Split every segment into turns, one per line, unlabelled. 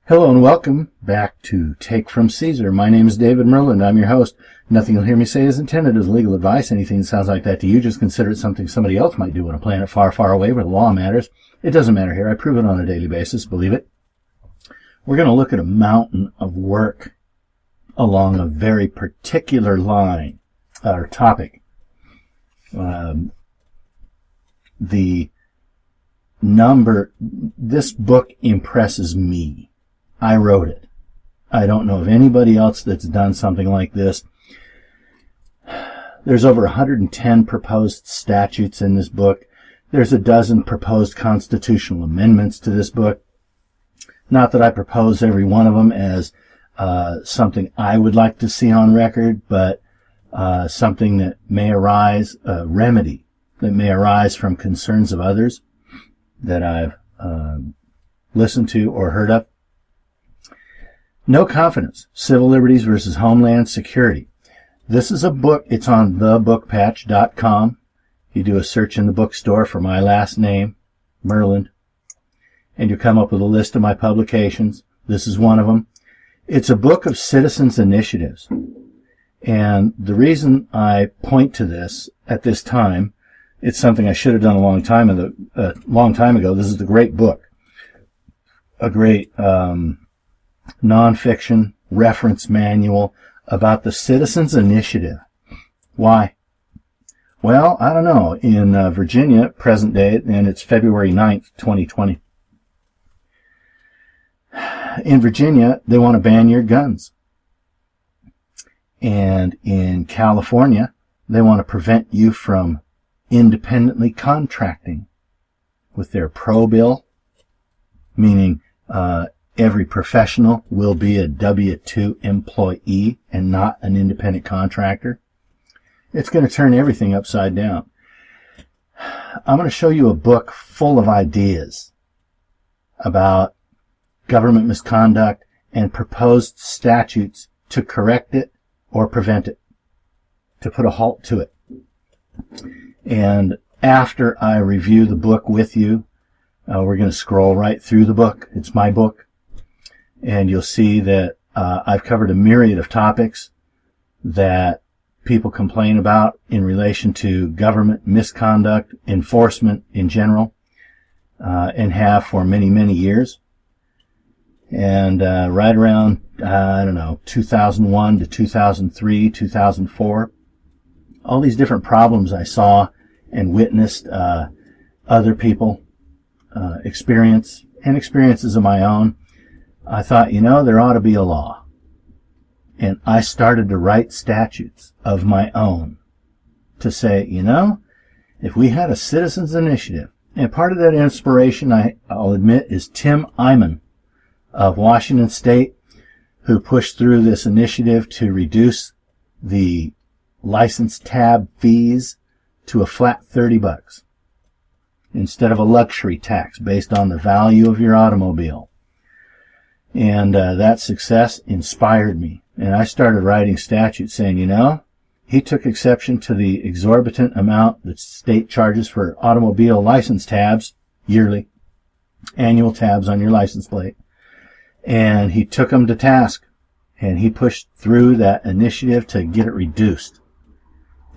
Hello and welcome back to Take from Seizure. My name is David Myrland. I'm your host. Nothing you'll hear me say is intended as legal advice. Anything that sounds like that to you, just consider it something somebody else might do on a planet far, far away where the law matters. It doesn't matter here. I prove it on a daily basis. Believe it. We're going to look at a mountain of work along a very particular line or topic. This book impresses me. I wrote it. I don't know of anybody else that's done something like this. There's over 110 proposed statutes in this book. There's a dozen proposed constitutional amendments to this book. Not that I propose every one of them as something I would like to see on record, but something that may arise, a remedy that may arise from concerns of others that I've listened to or heard of. No Confidence, Civil Liberties versus Homeland Security. This is a book. It's on thebookpatch.com. You do a search in the bookstore for my last name, Myrland, and you come up with a list of my publications. This is one of them. It's a book of citizens' initiatives. And the reason I point to this at this time, it's something I should have done a long time ago. This is a great book. A great nonfiction reference manual about the citizens' initiative. Why? Well, I don't know. In Virginia, present day, and it's February 9th, 2020. In Virginia, they want to ban your guns. And in California, they want to prevent you from independently contracting with their pro bill, meaning every professional will be a W-2 employee and not an independent contractor. It's going to turn everything upside down. I'm going to show you a book full of ideas about government misconduct and proposed statutes to correct it or prevent it, to put a halt to it. And after I review the book with you, we're going to scroll right through the book. It's my book. And you'll see that I've covered a myriad of topics that people complain about in relation to government misconduct, enforcement in general, and have for many, many years. And right around, 2001 to 2003, 2004, all these different problems I saw and witnessed other people experience and experiences of my own. I thought, there ought to be a law. And I started to write statutes of my own to say, if we had a citizens initiative, and part of that inspiration, I'll admit, is Tim Eyman of Washington State, who pushed through this initiative to reduce the license tab fees to a flat $30 instead of a luxury tax based on the value of your automobile. And that success inspired me. And I started writing statutes saying, he took exception to the exorbitant amount that state charges for automobile license tabs yearly, annual tabs on your license plate. And he took them to task. And he pushed through that initiative to get it reduced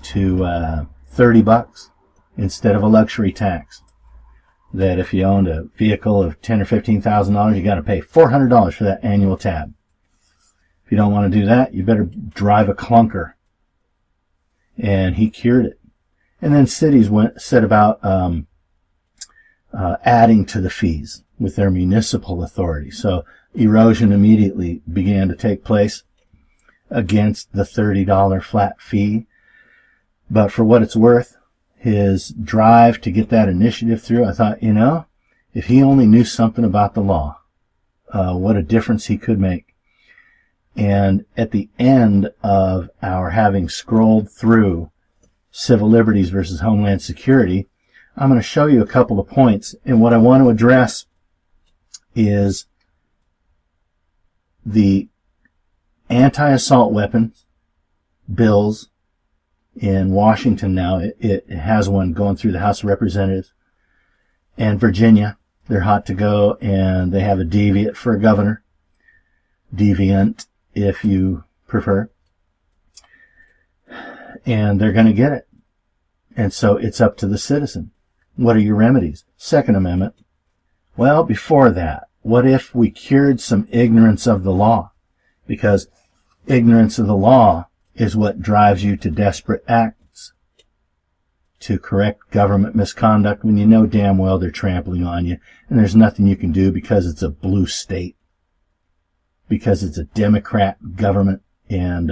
to $30 instead of a luxury tax. That if you owned a vehicle of $10,000 or $15,000, you got to pay $400 for that annual tab. If you don't want to do that, you better drive a clunker. And he cured it. And then cities set about adding to the fees with their municipal authority. So erosion immediately began to take place against the $30 flat fee. But for what it's worth, his drive to get that initiative through, I thought, if he only knew something about the law, what a difference he could make. And at the end of our having scrolled through Civil Liberties versus Homeland Security, I'm going to show you a couple of points. And what I want to address is the anti-assault weapons bills in Washington now. It has one going through the House of Representatives. And Virginia, they're hot to go, and they have a deviate for a governor. deviant, if you prefer. And they're going to get it. And so it's up to the citizen. What are your remedies? Second Amendment. Well, before that, what if we cured some ignorance of the law? Because ignorance of the law is what drives you to desperate acts, to correct government misconduct when you know damn well they're trampling on you, and there's nothing you can do because it's a blue state, because it's a Democrat government, and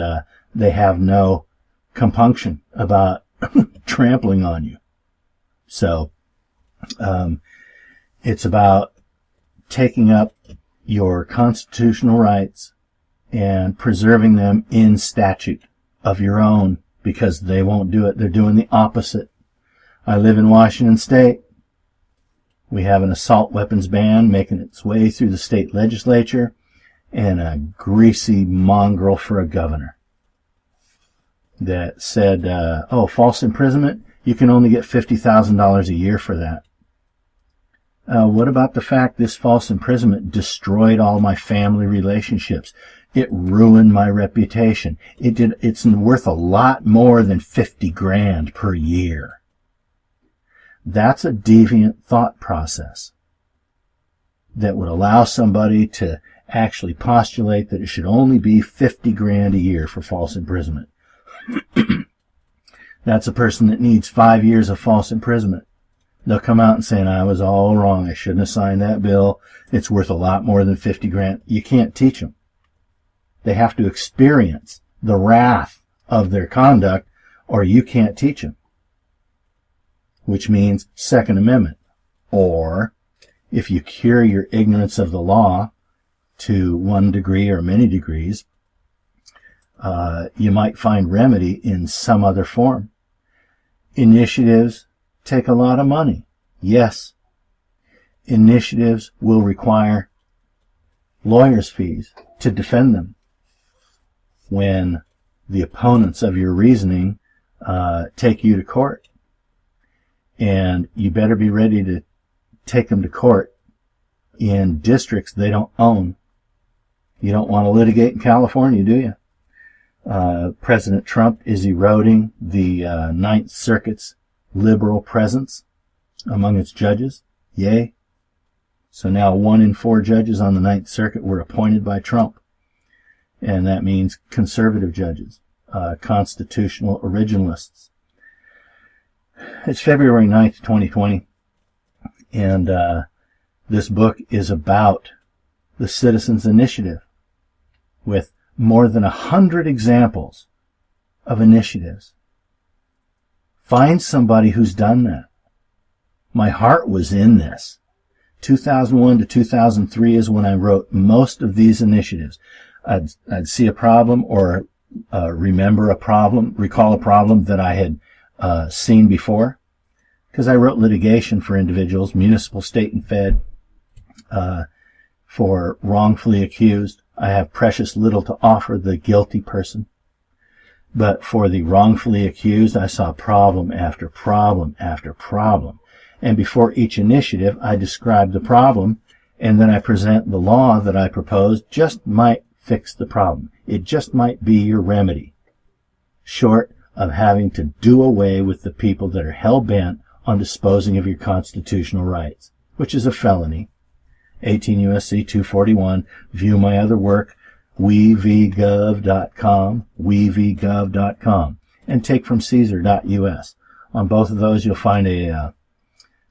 they have no compunction about trampling on you. So it's about taking up your constitutional rights and preserving them in statute of your own, because they won't do it. They're doing the opposite. I live in Washington State. We have an assault weapons ban making its way through the state legislature, and a greasy mongrel for a governor that said, false imprisonment, you can only get $50,000 a year for that. What about the fact this false imprisonment destroyed all my family relationships? It ruined my reputation. It's worth a lot more than 50 grand per year. That's a deviant thought process that would allow somebody to actually postulate that it should only be 50 grand a year for false imprisonment. That's a person that needs 5 years of false imprisonment. They'll come out and say, I was all wrong. I shouldn't have signed that bill. It's worth a lot more than 50 grand. You can't teach them. They have to experience the wrath of their conduct, or you can't teach them. Which means Second Amendment. Or, if you cure your ignorance of the law to 1 degree or many degrees, you might find remedy in some other form. Initiatives take a lot of money. Yes. Initiatives will require lawyers' fees to defend them when the opponents of your reasoning take you to court. And you better be ready to take them to court in districts they don't own. You don't want to litigate in California, do you? President Trump is eroding the Ninth Circuit's liberal presence among its judges. Yay. So now 1 in 4 judges on the Ninth Circuit were appointed by Trump. And that means conservative judges, constitutional originalists. It's February 9th, 2020, and this book is about the Citizens Initiative, with more than 100 examples of initiatives. Find somebody who's done that. My heart was in this. 2001 to 2003 is when I wrote most of these initiatives. I'd see a problem or recall a problem that I had seen before, because I wrote litigation for individuals, municipal, state, and fed, for wrongfully accused. I have precious little to offer the guilty person. But for the wrongfully accused, I saw problem after problem after problem. And before each initiative, I describe the problem, and then I present the law that I proposed just might fix the problem. It just might be your remedy, short of having to do away with the people that are hell-bent on disposing of your constitutional rights, which is a felony. 18 U.S.C. 241. View my other work, wevgov.com, and takefromcaesar.us. On both of those, you'll find a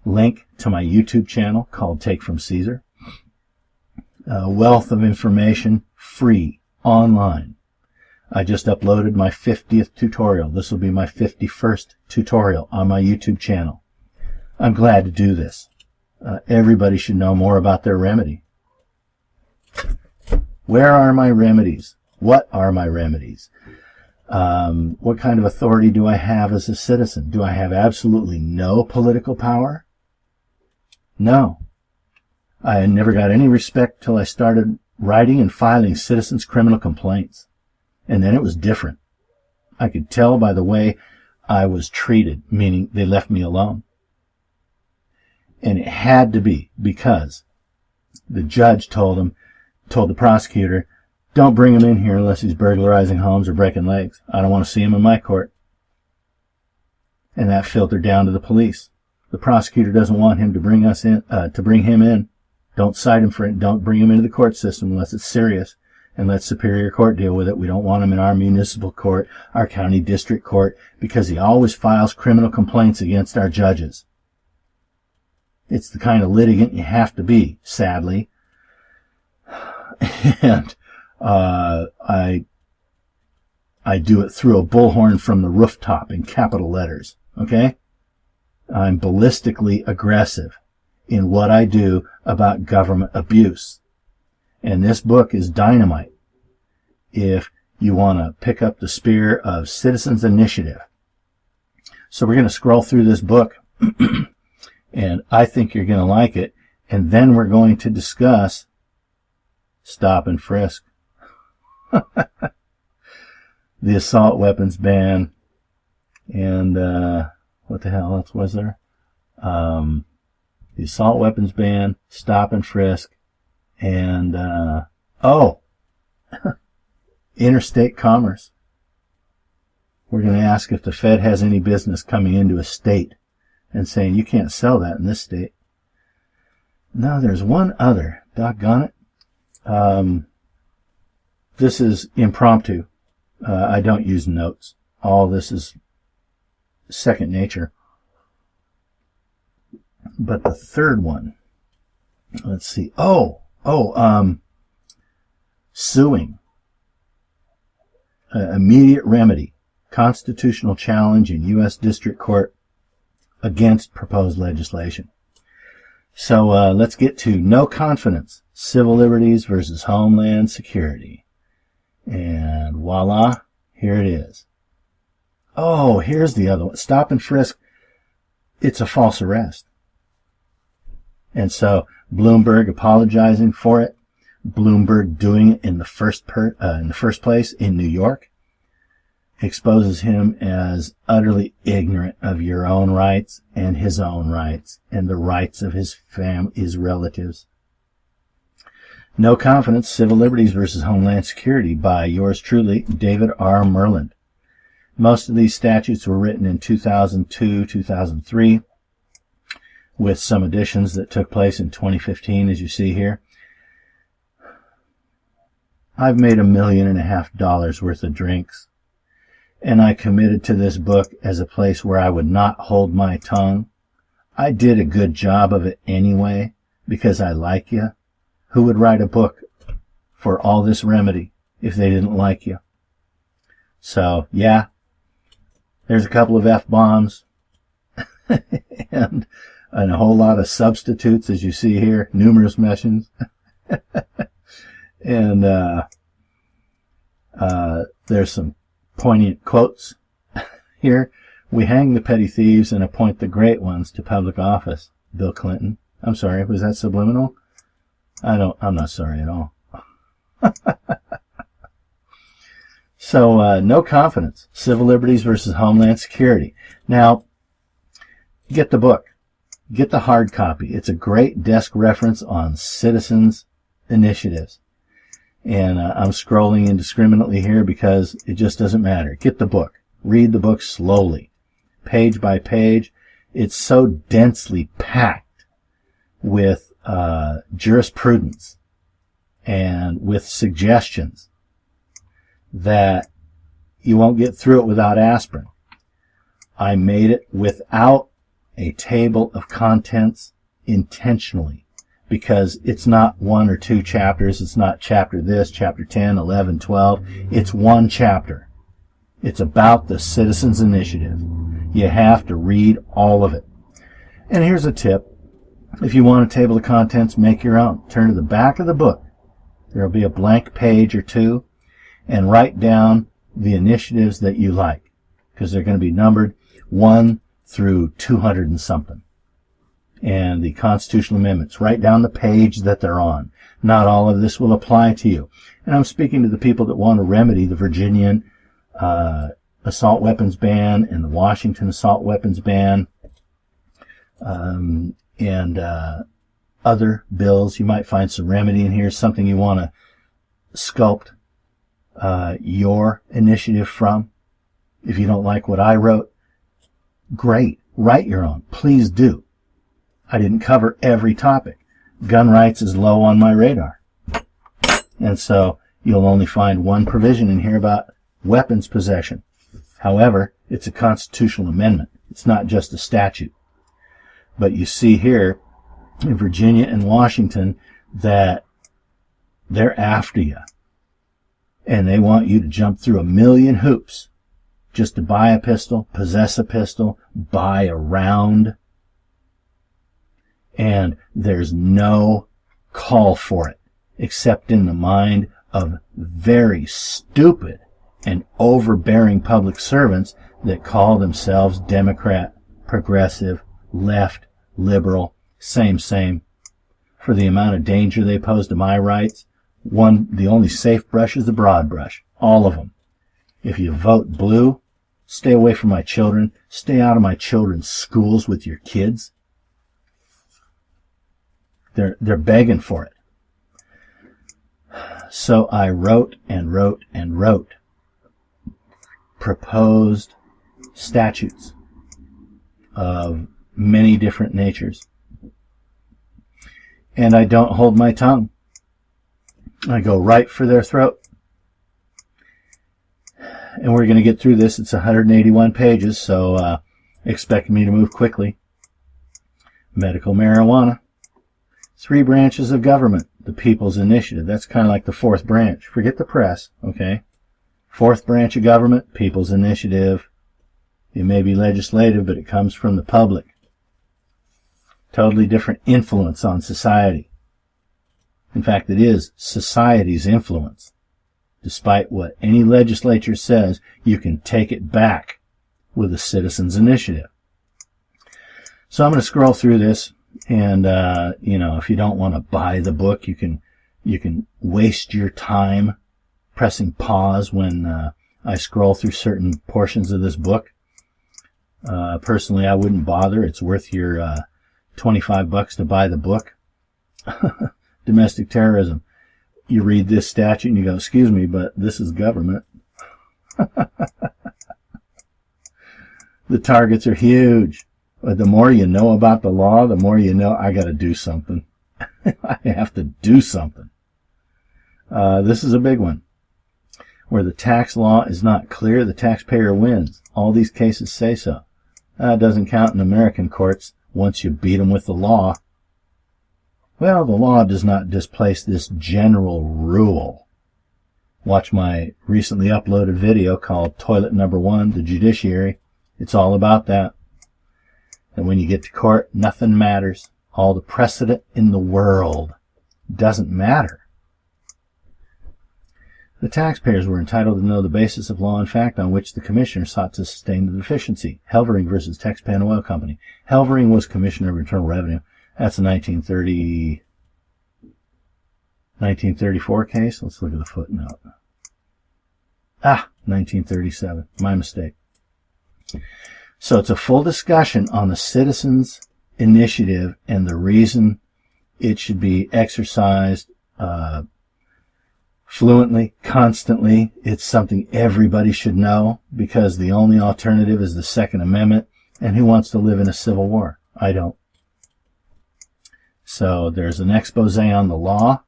link to my YouTube channel called Take From Caesar. A wealth of information, free, online. I just uploaded my 50th tutorial. This will be my 51st tutorial on my YouTube channel. I'm glad to do this. Everybody should know more about their remedy. Where are my remedies? What are my remedies? What kind of authority do I have as a citizen? Do I have absolutely no political power? No. I never got any respect till I started writing and filing citizens' criminal complaints. And then it was different. I could tell by the way I was treated, meaning they left me alone. And it had to be because the judge told the prosecutor, Don't bring him in here unless he's burglarizing homes or breaking legs. I don't want to see him in my court. And that filtered down to the police. The prosecutor doesn't want him to bring us in, bring him in. Don't cite him for it. Don't bring him into the court system unless it's serious. And let Superior Court deal with it. We don't want him in our municipal court, our county district court, because he always files criminal complaints against our judges. It's the kind of litigant you have to be, sadly. And I do it through a bullhorn from the rooftop in capital letters, okay? I'm ballistically aggressive in what I do about government abuse. And this book is dynamite if you want to pick up the spear of citizens' initiative. So we're going to scroll through this book, and I think you're going to like it. And then we're going to discuss stop and frisk, the assault weapons ban, and what the hell else was there? The assault weapons ban, stop and frisk, and interstate commerce. We're going to ask if the Fed has any business coming into a state and saying you can't sell that in this state. No, there's one other. Doggone it. This is impromptu. I don't use notes. All this is second nature. But the third one, let's see. Suing. Immediate remedy. Constitutional challenge in U.S. District Court against proposed legislation. So let's get to no confidence. Civil liberties versus Homeland security. And voila, here it is. Oh, here's the other one. Stop and frisk. It's a false arrest. And so Bloomberg apologizing for it. Bloomberg doing it in the first place in New York exposes him as utterly ignorant of your own rights and his own rights and the rights of his relatives. No Confidence, Civil Liberties versus Homeland Security by yours truly, David R. Myrland. Most of these statutes were written in 2002, 2003, with some additions that took place in 2015, as you see here. I've made $1.5 million worth of drinks, and I committed to this book as a place where I would not hold my tongue. I did a good job of it anyway, because I like you. Who would write a book for all this remedy if they didn't like you? So, yeah, there's a couple of F-bombs and a whole lot of substitutes, as you see here, numerous mentions. And there's some poignant quotes here. We hang the petty thieves and appoint the great ones to public office. Bill Clinton. I'm sorry, was that subliminal? I'm not sorry at all. So, No Confidence, Civil Liberties versus Homeland Security. Now, get the book. Get the hard copy. It's a great desk reference on citizens' initiatives. And I'm scrolling indiscriminately here because it just doesn't matter. Get the book. Read the book slowly, page by page. It's so densely packed with jurisprudence and with suggestions that you won't get through it without aspirin. I made it without a table of contents intentionally, because it's not 1 or 2 chapters. It's not chapter this, chapter 10, 11, 12. It's one chapter. It's about the Citizens Initiative. You have to read all of it. And here's a tip. If you want a table of contents, make your own. Turn to the back of the book. There will be a blank page or two, and write down the initiatives that you like, because they're going to be numbered 1 through 200 and something. And the constitutional amendments. Write down the page that they're on. Not all of this will apply to you. And I'm speaking to the people that want to remedy the Virginian assault weapons ban and the Washington assault weapons ban, and other bills. You might find some remedy in here, something you want to sculpt your initiative from. If you don't like what I wrote, great. Write your own. Please do. I didn't cover every topic. Gun rights is low on my radar. And so you'll only find one provision in here about weapons possession. However, it's a constitutional amendment. It's not just a statute. But you see here in Virginia and Washington that they're after you. And they want you to jump through a million hoops just to buy a pistol, possess a pistol, buy a round. And there's no call for it, except in the mind of very stupid and overbearing public servants that call themselves Democrat, progressive, left, liberal, same. For the amount of danger they pose to my rights, the only safe brush is the broad brush. All of them. If you vote blue, stay away from my children. Stay out of my children's schools with your kids. They're begging for it. So I wrote and wrote and wrote proposed statutes of many different natures. And I don't hold my tongue. I go right for their throat. And we're going to get through this. It's 181 pages, so expect me to move quickly. Medical marijuana. 3 branches of government. The People's Initiative. That's kind of like the 4th branch. Forget the press, okay? 4th branch of government, People's Initiative. It may be legislative, but it comes from the public. Totally different influence on society. In fact, it is society's influence. Despite what any legislature says, you can take it back with a citizen's initiative. So I'm going to scroll through this, and if you don't want to buy the book, you can waste your time pressing pause when I scroll through certain portions of this book. Personally, I wouldn't bother. It's worth your $25 to buy the book. Domestic terrorism. You read this statute and you go, excuse me, but this is government. The targets are huge. But the more you know about the law, the more you know I got to do something. I have to do something. This is a big one. Where the tax law is not clear, the taxpayer wins. All these cases say so. That doesn't count in American courts once you beat them with the law. Well, the law does not displace this general rule. Watch my recently uploaded video called Toilet Number 1, the Judiciary. It's all about that. And when you get to court, nothing matters. All the precedent in the world doesn't matter. The taxpayers were entitled to know the basis of law and fact on which the commissioner sought to sustain the deficiency. Helvering versus Texpan Oil Company. Helvering was Commissioner of Internal Revenue. That's a 1934 case. Let's look at the footnote. 1937. My mistake. So it's a full discussion on the citizens' initiative and the reason it should be exercised fluently, constantly. It's something everybody should know because the only alternative is the Second Amendment. And who wants to live in a civil war? I don't. So there's an expose on the law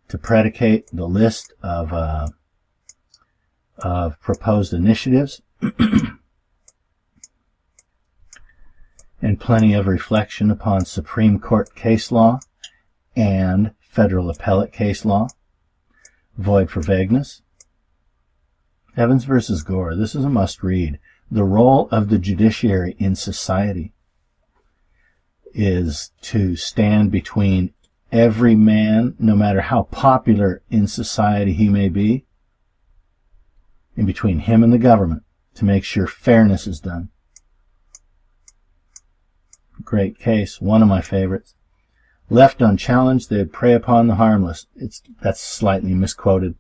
to predicate the list of proposed initiatives. And plenty of reflection upon Supreme Court case law and federal appellate case law. Void for vagueness. Evans versus Gore. This is a must-read. The role of the judiciary in society is to stand between every man, no matter how popular in society he may be, in between him and the government, to make sure fairness is done. Great case, one of my favorites. Left unchallenged, they would prey upon the harmless. That's slightly misquoted.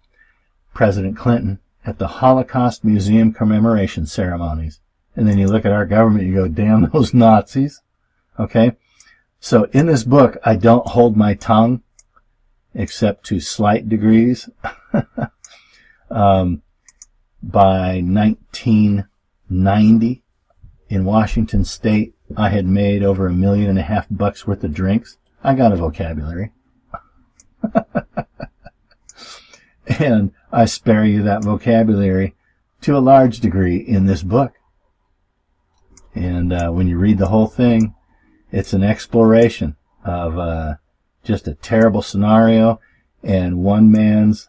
President Clinton at the Holocaust Museum commemoration ceremonies. And then you look at our government, you go, damn those Nazis. Okay? So in this book, I don't hold my tongue, except to slight degrees. By 1990, in Washington State, I had made over $1.5 million worth of drinks. I got a vocabulary. And I spare you that vocabulary to a large degree in this book. And when you read the whole thing, it's an exploration of just a terrible scenario and one man's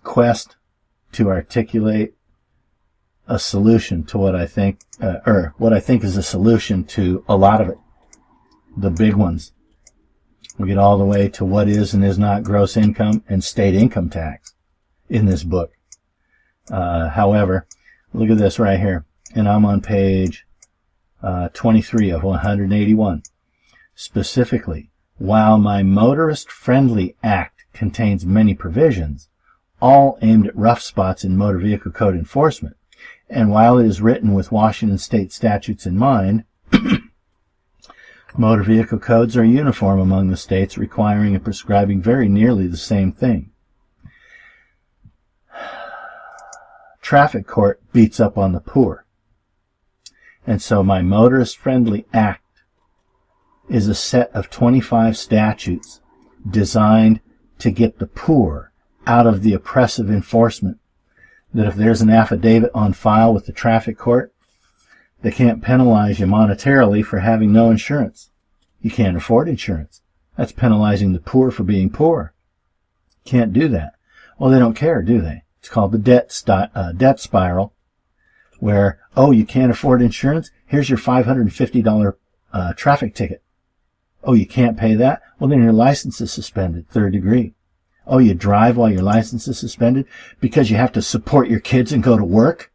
quest to articulate a solution to what I think is a solution to a lot of it. The big ones. We get all the way to what is and is not gross income and state income tax in this book. However, look at this right here. And I'm on page 23 of 181. Specifically, while my Motorist-Friendly Act contains many provisions, all aimed at rough spots in motor vehicle code enforcement, and while it is written with Washington state statutes in mind, motor vehicle codes are uniform among the states, requiring and prescribing very nearly the same thing. Traffic court beats up on the poor. And so my Motorist-Friendly Act is a set of 25 statutes designed to get the poor out of the oppressive enforcement. That if there's an affidavit on file with the traffic court, they can't penalize you monetarily for having no insurance. You can't afford insurance. That's penalizing the poor for being poor. Can't do that. Well, they don't care, do they? It's called the debt spiral, where, oh, you can't afford insurance? Here's your $550 traffic ticket. Oh, you can't pay that? Well, then your license is suspended, 3rd degree. Oh, you drive while your license is suspended because you have to support your kids and go to work?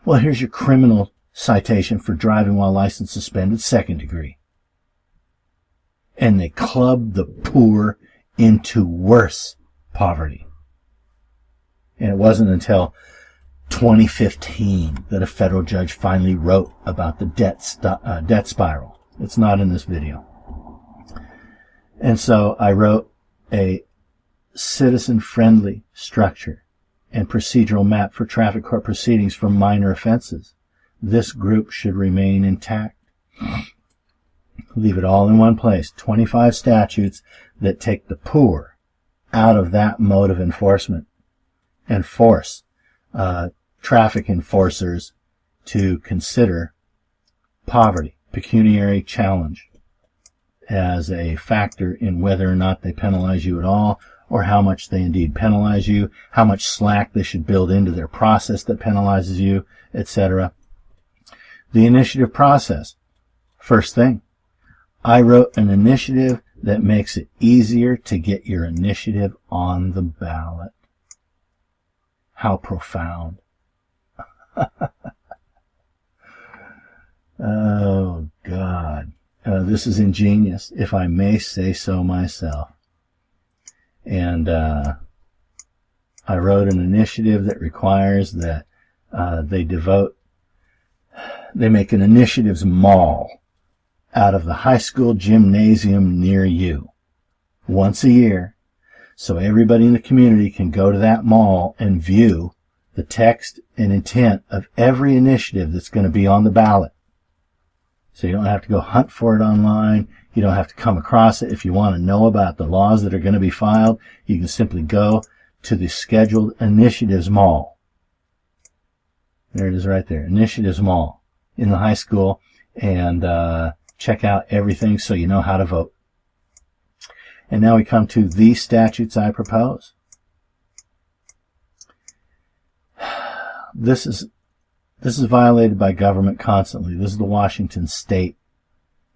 Well, here's your criminal citation for driving while license suspended, 2nd degree. And they club the poor into worse poverty. And it wasn't until 2015 that a federal judge finally wrote about the debt spiral. It's not in this video. And so I wrote a citizen-friendly structure and procedural map for traffic court proceedings for minor offenses. This group should remain intact. Leave it all in one place. 25 statutes that take the poor out of that mode of enforcement and force traffic enforcers to consider poverty, pecuniary challenge, as a factor in whether or not they penalize you at all, or how much they indeed penalize you, how much slack they should build into their process that penalizes you, etc. The initiative process. First thing, I wrote an initiative that makes it easier to get your initiative on the ballot. How profound. Oh, God. This is ingenious, if I may say so myself. And I wrote an initiative that requires that they make an initiatives mall out of the high school gymnasium near you once a year, so everybody in the community can go to that mall and view the text and intent of every initiative that's going to be on the ballot. So you don't have to go hunt for it online. You don't have to come across it. If you want to know about the laws that are going to be filed, you can simply go to the scheduled initiatives mall. There it is right there, initiatives mall in the high school, and check out everything so you know how to vote. And now we come to the statutes I propose. This is violated by government constantly. This is the Washington State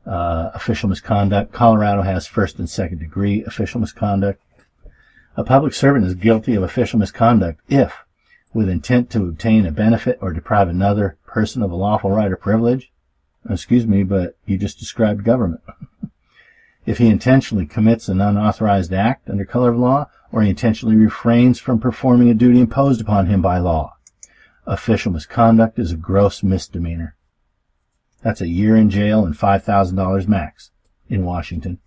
official misconduct. Colorado has 1st and 2nd degree official misconduct. A public servant is guilty of official misconduct if, with intent to obtain a benefit or deprive another person of a lawful right or privilege, excuse me, but you just described government. If he intentionally commits an unauthorized act under color of law, or he intentionally refrains from performing a duty imposed upon him by law. Official misconduct is a gross misdemeanor. That's a year in jail and $5,000 max in Washington.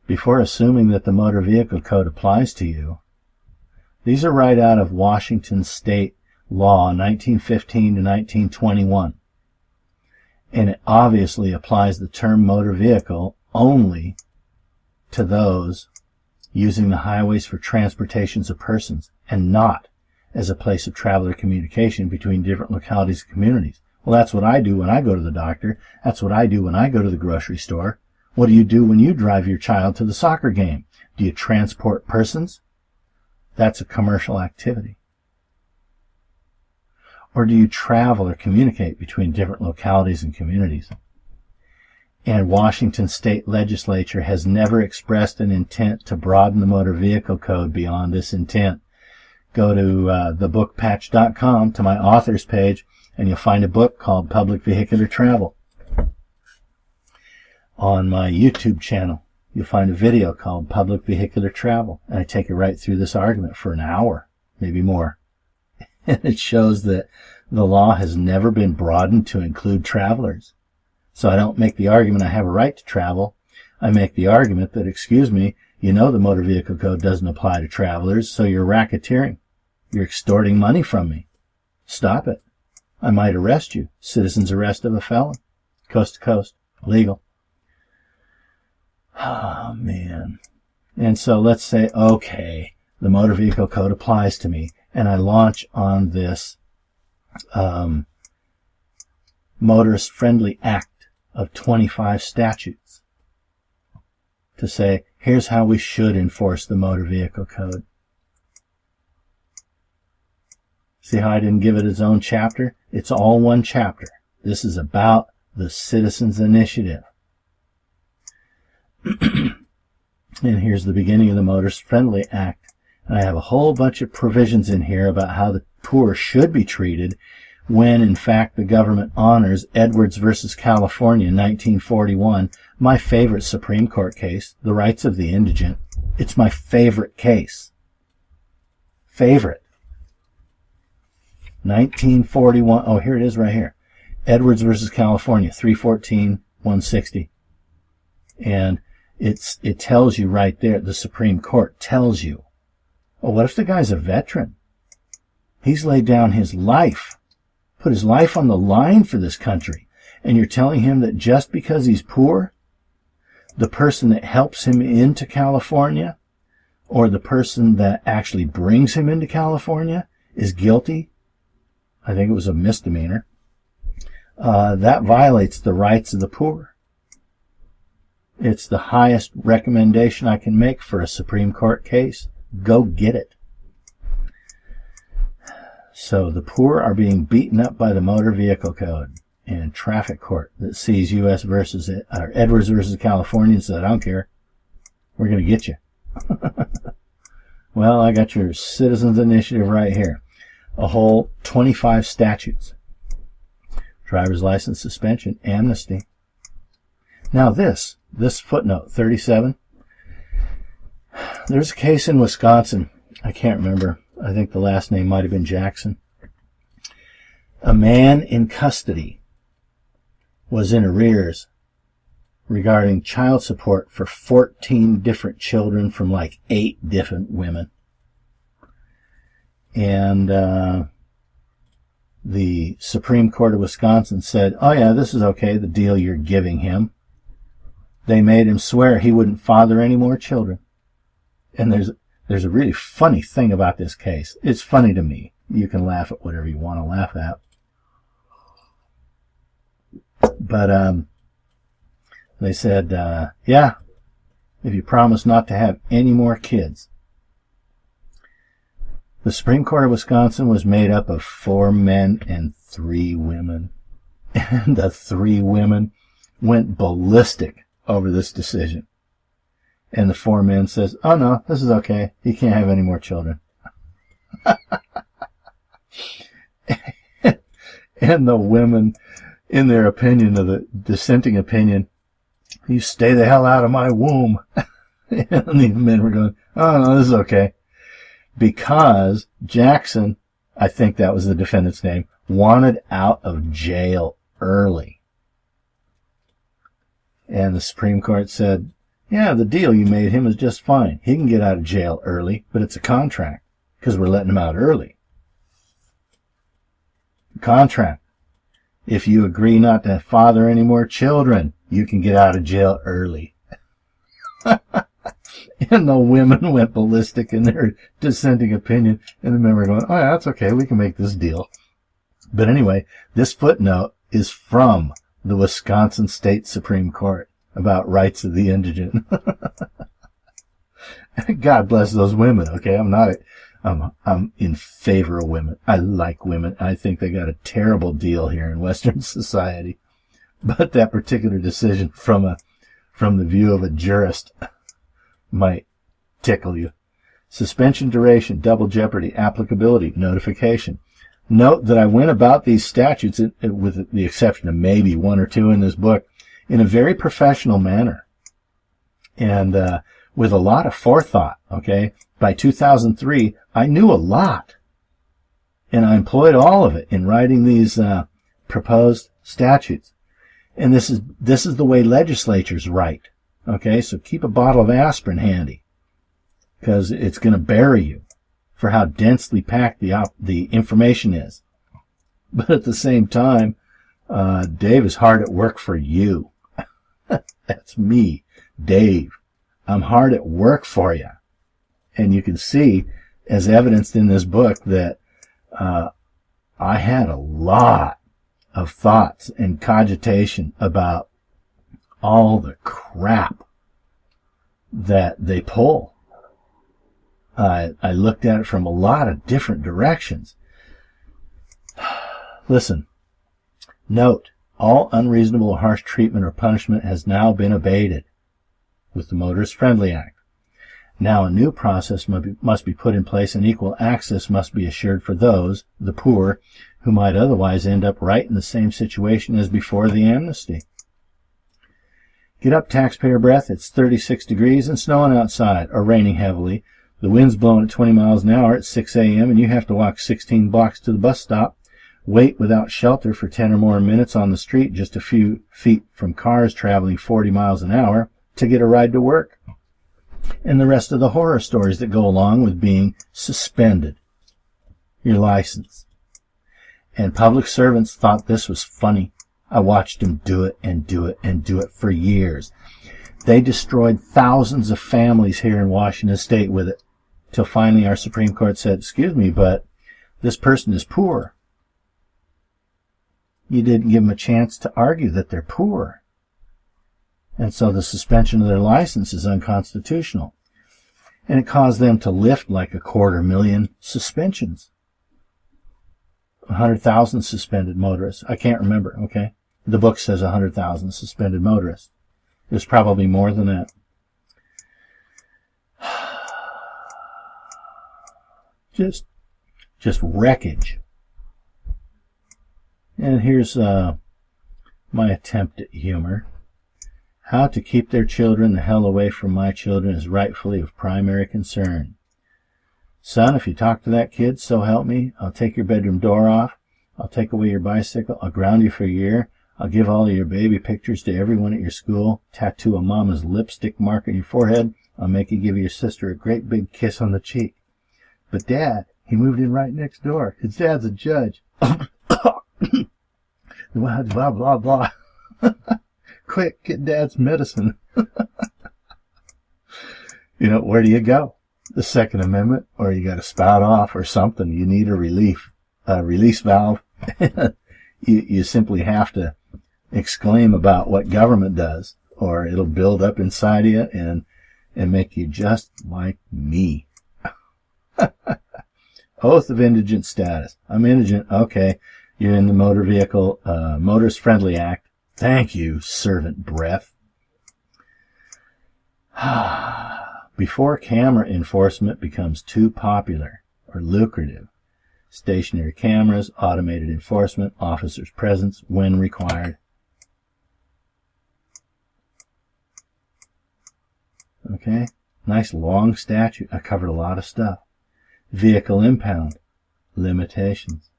before assuming that the Motor Vehicle Code applies to you, these are right out of Washington State law, 1915 to 1921. And it obviously applies the term motor vehicle only to those using the highways for transportations of persons, and not as a place of travel or communication between different localities and communities. Well, that's what I do when I go to the doctor. That's what I do when I go to the grocery store. What do you do when you drive your child to the soccer game? Do you transport persons? That's a commercial activity. Or do you travel or communicate between different localities and communities? And Washington State Legislature has never expressed an intent to broaden the Motor Vehicle Code beyond this intent. Go to thebookpatch.com to my authors page, and you'll find a book called Public Vehicular Travel. On my YouTube channel, you'll find a video called Public Vehicular Travel, and I take you right through this argument for an hour, maybe more. And it shows that the law has never been broadened to include travelers. So I don't make the argument I have a right to travel. I make the argument that, excuse me, you know the Motor Vehicle Code doesn't apply to travelers, so you're racketeering. You're extorting money from me. Stop it. I might arrest you. Citizen's arrest of a felon. Coast to coast. Legal. Oh, man. And so let's say, okay, the Motor Vehicle Code applies to me, and I launch on this motorist-friendly act of 25 statutes to say, here's how we should enforce the Motor Vehicle Code. See how I didn't give it its own chapter? It's all one chapter. This is about the citizens' initiative. And here's the beginning of the Motorist Friendly Act. And I have a whole bunch of provisions in here about how the poor should be treated when, in fact, the government honors Edwards versus California, 1941, my favorite Supreme Court case, the rights of the indigent. It's my favorite case. Favorite. 1941. Oh, here it is right here. Edwards versus California, 314-160. And it tells you right there, the Supreme Court tells you, oh, what if the guy's a veteran? He's laid down his life, put his life on the line for this country, and you're telling him that just because he's poor, the person that helps him into California, or the person that actually brings him into California, is guilty? I think it was a misdemeanor. That violates the rights of the poor. It's the highest recommendation I can make for a Supreme Court case. Go get it. So the poor are being beaten up by the Motor Vehicle Code and traffic court that sees Edwards versus California and said, I don't care. We're going to get you. Well, I got your citizens initiative right here. A whole 25 statutes. Driver's license suspension, amnesty. Now this footnote, 37. There's a case in Wisconsin. I can't remember. I think the last name might have been Jackson. A man in custody was in arrears regarding child support for 14 different children from like 8 different women. And the Supreme Court of Wisconsin said, oh yeah, this is okay, the deal you're giving him. They made him swear he wouldn't father any more children. And there's a really funny thing about this case. It's funny to me. You can laugh at whatever you want to laugh at. But they said, yeah, if you promise not to have any more kids. The Supreme Court of Wisconsin was made up of 4 men and 3 women. And the 3 women went ballistic over this decision. And the 4 men says, oh no, this is okay. He can't have any more children. And the women, in their opinion, of the dissenting opinion, you stay the hell out of my womb. And these men were going, oh no, this is okay. Because Jackson, I think that was the defendant's name, wanted out of jail early. And the Supreme Court said, Yeah, the deal you made him is just fine. He can get out of jail early, but it's a contract because we're letting him out early. Contract. If you agree not to father any more children, you can get out of jail early. And the women went ballistic in their dissenting opinion, and the men were going, oh, yeah, that's okay, we can make this deal. But anyway, this footnote is from the Wisconsin State Supreme Court about rights of the indigent. God bless those women, okay? I'm in favor of women. I like women. I think they got a terrible deal here in Western society. But that particular decision from the view of a jurist might tickle you. Suspension duration, double jeopardy, applicability, notification. Note that I went about these statutes, with the exception of maybe one or two in this book, in a very professional manner and with a lot of forethought, okay? By 2003, I knew a lot, and I employed all of it in writing these proposed statutes. And this is the way legislatures write, okay? So keep a bottle of aspirin handy, because it's going to bury you for how densely packed the information is. But at the same time, Dave is hard at work for you. That's me, Dave. I'm hard at work for you. And you can see, as evidenced in this book, that I had a lot of thoughts and cogitation about all the crap that they pull. I looked at it from a lot of different directions. Listen, note, all unreasonable or harsh treatment or punishment has now been abated with the Motorist Friendly Act. Now a new process must be put in place, and equal access must be assured for those, the poor, who might otherwise end up right in the same situation as before the amnesty. Get up, taxpayer breath. It's 36 degrees and snowing outside, or raining heavily. The wind's blowing at 20 miles an hour at 6 a.m., and you have to walk 16 blocks to the bus stop, wait without shelter for 10 or more minutes on the street just a few feet from cars traveling 40 miles an hour to get a ride to work. And the rest of the horror stories that go along with being suspended your license. And public servants thought this was funny. I watched them do it and do it and do it for years. They destroyed thousands of families here in Washington State with it, till finally our Supreme Court said, excuse me, but this person is poor. You didn't give them a chance to argue that they're poor. And so the suspension of their license is unconstitutional. And it caused them to lift like 250,000 suspensions. 100,000 suspended motorists. I can't remember, okay? The book says 100,000 suspended motorists. It was probably more than that. Just wreckage. And here's my attempt at humor. How to keep their children the hell away from my children is rightfully of primary concern. Son, if you talk to that kid, so help me, I'll take your bedroom door off. I'll take away your bicycle. I'll ground you for a year. I'll give all of your baby pictures to everyone at your school. Tattoo a mama's lipstick mark on your forehead. I'll make you give your sister a great big kiss on the cheek. But Dad, he moved in right next door. His dad's a judge. Blah, blah, blah, blah. Quick, get Dad's medicine. You know, where do you go? The Second Amendment, or you got to spout off or something. You need a release valve. You simply have to exclaim about what government does, or it'll build up inside you and make you just like me. Oath of indigent status. I'm indigent. Okay, you're in the Motor Vehicle Motorist Friendly Act. Thank you, servant breath. Before camera enforcement becomes too popular or lucrative, stationary cameras, automated enforcement, officers' presence when required. Okay, nice long statute. I covered a lot of stuff. Vehicle impound, limitations.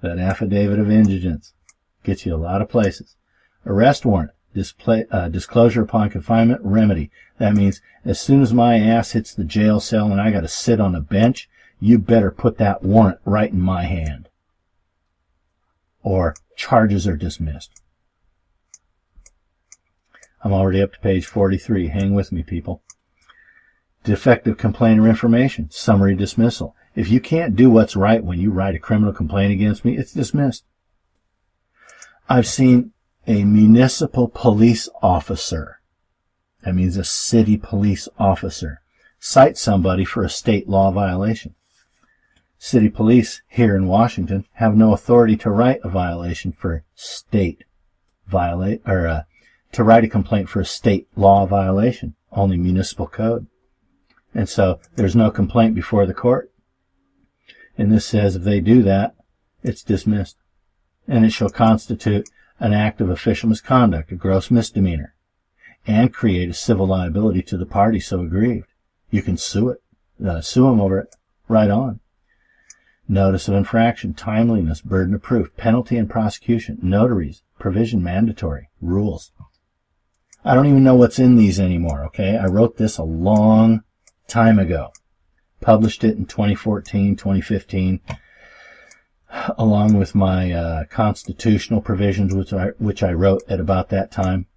That affidavit of indigence gets you a lot of places. Arrest warrant, disclosure upon confinement, remedy. That means as soon as my ass hits the jail cell and I got to sit on a bench, you better put that warrant right in my hand, or charges are dismissed. I'm already up to page 43. Hang with me, people. Defective complaint or information, summary dismissal. If you can't do what's right when you write a criminal complaint against me, it's dismissed. I've seen a municipal police officer, that means a city police officer, cite somebody for a state law violation. City police here in Washington have no authority to write a violation for to write a complaint for a state law violation, only municipal code. And so there's no complaint before the court. And this says if they do that, it's dismissed. And it shall constitute an act of official misconduct, a gross misdemeanor, and create a civil liability to the party so aggrieved. You can sue them over it right on. Notice of infraction, timeliness, burden of proof, penalty and prosecution, notaries, provision mandatory, rules. I don't even know what's in these anymore, okay? I wrote this a long time ago. Published it in 2014, 2015, along with my constitutional provisions, which I wrote at about that time.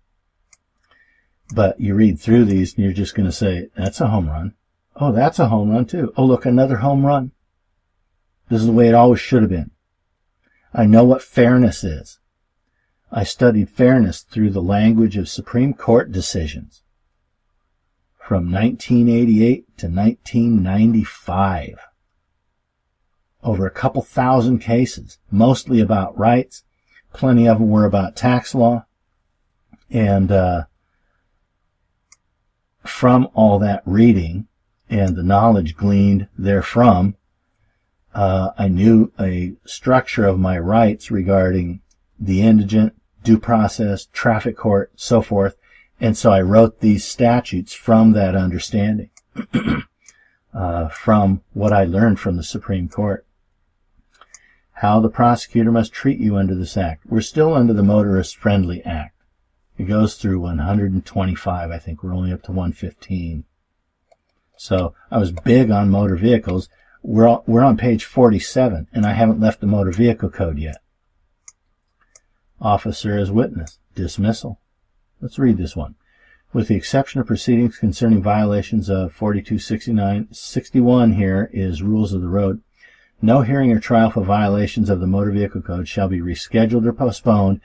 But you read through these and you're just going to say, that's a home run. Oh, that's a home run too. Oh, look, another home run. This is the way it always should have been. I know what fairness is. I studied fairness through the language of Supreme Court decisions from 1988 to 1995. Over a couple thousand cases, mostly about rights. Plenty of them were about tax law. And from all that reading and the knowledge gleaned therefrom, I knew a structure of my rights regarding the indigent, due process, traffic court, so forth. And so I wrote these statutes from that understanding, from what I learned from the Supreme Court. How the prosecutor must treat you under this act. We're still under the Motorist Friendly Act. It goes through 125, I think. We're only up to 115. So I was big on motor vehicles. We're on page 47, and I haven't left the motor vehicle code yet. Officer as witness. Dismissal. Let's read this one. With the exception of proceedings concerning violations of 4269-61 here is rules of the road. No hearing or trial for violations of the motor vehicle code shall be rescheduled or postponed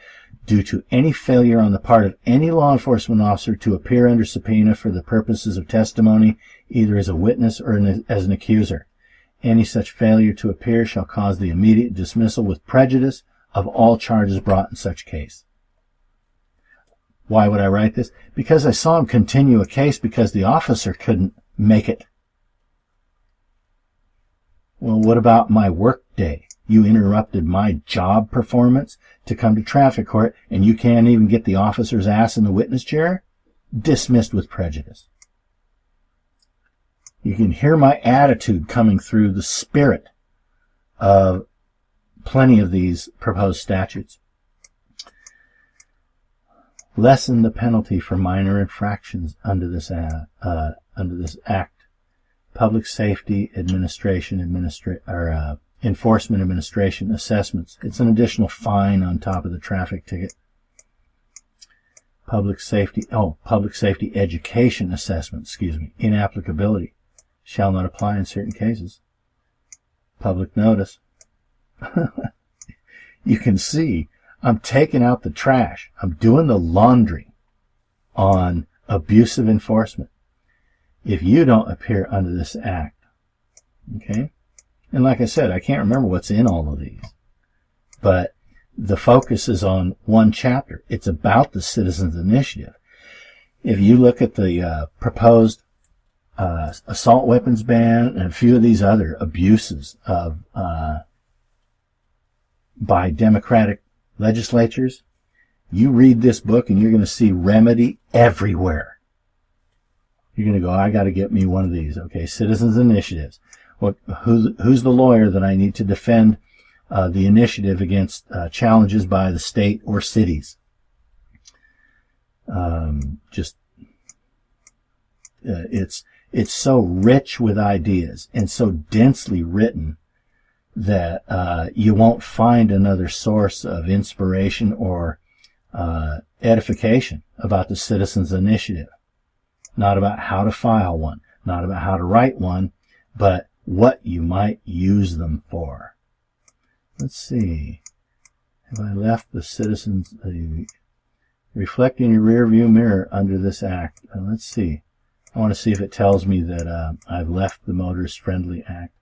due to any failure on the part of any law enforcement officer to appear under subpoena for the purposes of testimony, either as a witness or as an accuser. Any such failure to appear shall cause the immediate dismissal with prejudice of all charges brought in such case. Why would I write this? Because I saw him continue a case because the officer couldn't make it. Well, what about my work day? You interrupted my job performance to come to traffic court, and you can't even get the officer's ass in the witness chair? Dismissed with prejudice. You can hear my attitude coming through the spirit of plenty of these proposed statutes. Lessen the penalty for minor infractions under this act. Public Safety Administration Enforcement Administration assessments. It's an additional fine on top of the traffic ticket. Public Safety Education Assessment, inapplicability. Shall not apply in certain cases. Public notice. You can see I'm taking out the trash. I'm doing the laundry on abusive enforcement. If you don't appear under this act, okay? And like I said, I can't remember what's in all of these, but the focus is on one chapter. It's about the Citizens Initiative. If you look at the proposed assault weapons ban and a few of these other abuses of by Democratic legislatures, you read this book and you're going to see remedy everywhere. You're going to go, I got to get me one of these. Okay, Citizens Initiatives. Who's the lawyer that I need to defend the initiative against challenges by the state or cities? It's so rich with ideas and so densely written that you won't find another source of inspiration or edification about the citizens' initiative. Not about how to file one, not about how to write one, but what you might use them for. Let's see. Have I left the citizens... reflect in your rear view mirror under this act. Let's see. I want to see if it tells me that I've left the Motorist Friendly Act.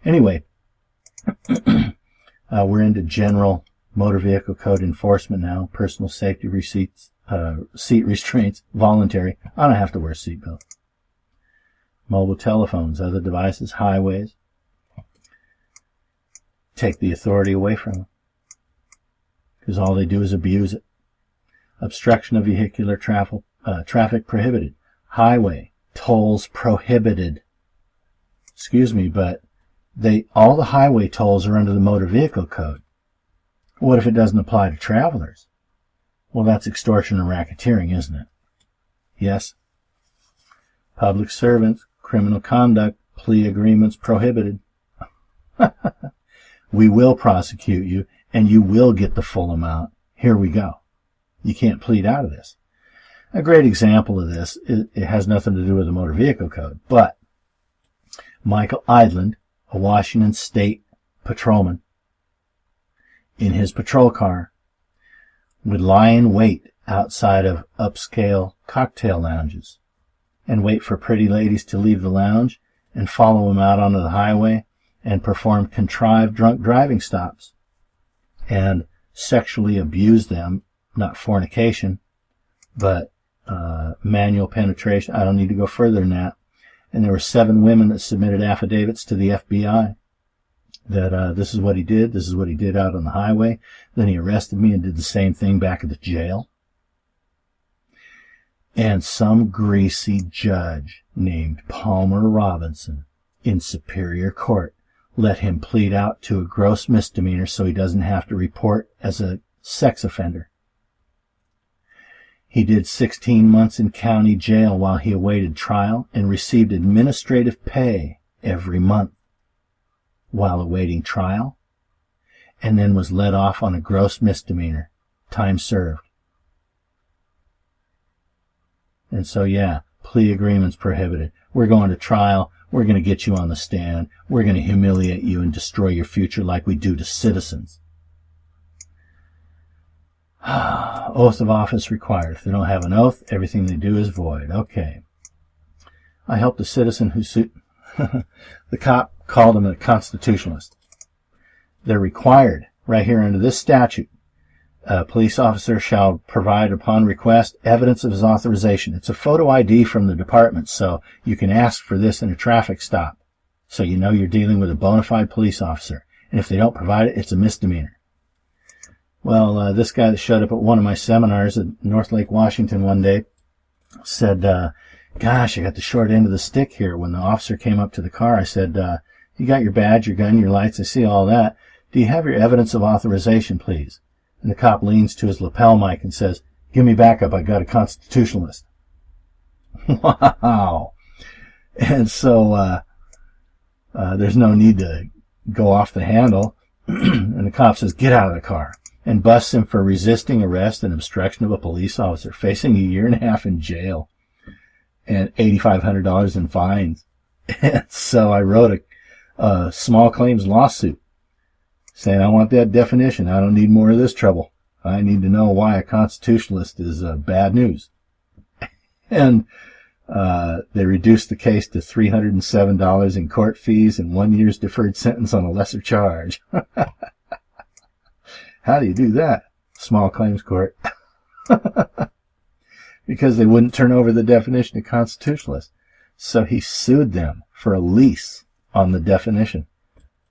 Anyway, we're into general motor vehicle code enforcement now. Personal safety receipts, seat restraints, voluntary. I don't have to wear a seatbelt. Mobile telephones, other devices, highways. Take the authority away from them, because all they do is abuse it. Obstruction of vehicular traffic prohibited. Highway tolls prohibited. Excuse me, but all the highway tolls are under the motor vehicle code. What if it doesn't apply to travelers? Well, that's extortion and racketeering, isn't it? Yes. Public servants, criminal conduct, plea agreements prohibited. We will prosecute you, and you will get the full amount. Here we go. You can't plead out of this. A great example of this, it has nothing to do with the motor vehicle code, but Michael Idland, a Washington State patrolman, in his patrol car, would lie in wait outside of upscale cocktail lounges and wait for pretty ladies to leave the lounge and follow them out onto the highway and perform contrived drunk driving stops and sexually abuse them. Not fornication, but manual penetration. I don't need to go further than that. And there were 7 women that submitted affidavits to the FBI that this is what he did. This is what he did out on the highway. Then he arrested me and did the same thing back at the jail. And some greasy judge named Palmer Robinson in Superior Court let him plead out to a gross misdemeanor so he doesn't have to report as a sex offender. He did 16 months in county jail while he awaited trial and received administrative pay every month while awaiting trial, and then was let off on a gross misdemeanor, time served. And so, yeah, plea agreements prohibited. We're going to trial. We're going to get you on the stand. We're going to humiliate you and destroy your future like we do to citizens. Oath of office required. If they don't have an oath, everything they do is void. Okay. I helped a citizen who sued. The cop called him a constitutionalist. They're required, right here under this statute, a police officer shall provide upon request evidence of his authorization. It's a photo ID from the department, so you can ask for this in a traffic stop, so you know you're dealing with a bona fide police officer. And if they don't provide it, it's a misdemeanor. Well, this guy that showed up at one of my seminars at North Lake, Washington one day said, gosh, I got the short end of the stick here. When the officer came up to the car, I said, you got your badge, your gun, your lights, I see all that. Do you have your evidence of authorization, please? And the cop leans to his lapel mic and says, give me backup, I got a constitutionalist. Wow. And so there's no need to go off the handle. And the cop says, get out of the car, and busts him for resisting arrest and obstruction of a police officer, facing 1.5 years in jail and $8,500 in fines. And so I wrote a small claims lawsuit saying, I want that definition. I don't need more of this trouble. I need to know why a constitutionalist is bad news. And they reduced the case to $307 in court fees and 1 year's deferred sentence on a lesser charge. How do you do that? Small claims court. Because they wouldn't turn over the definition of constitutionalist. So he sued them for a lease on the definition.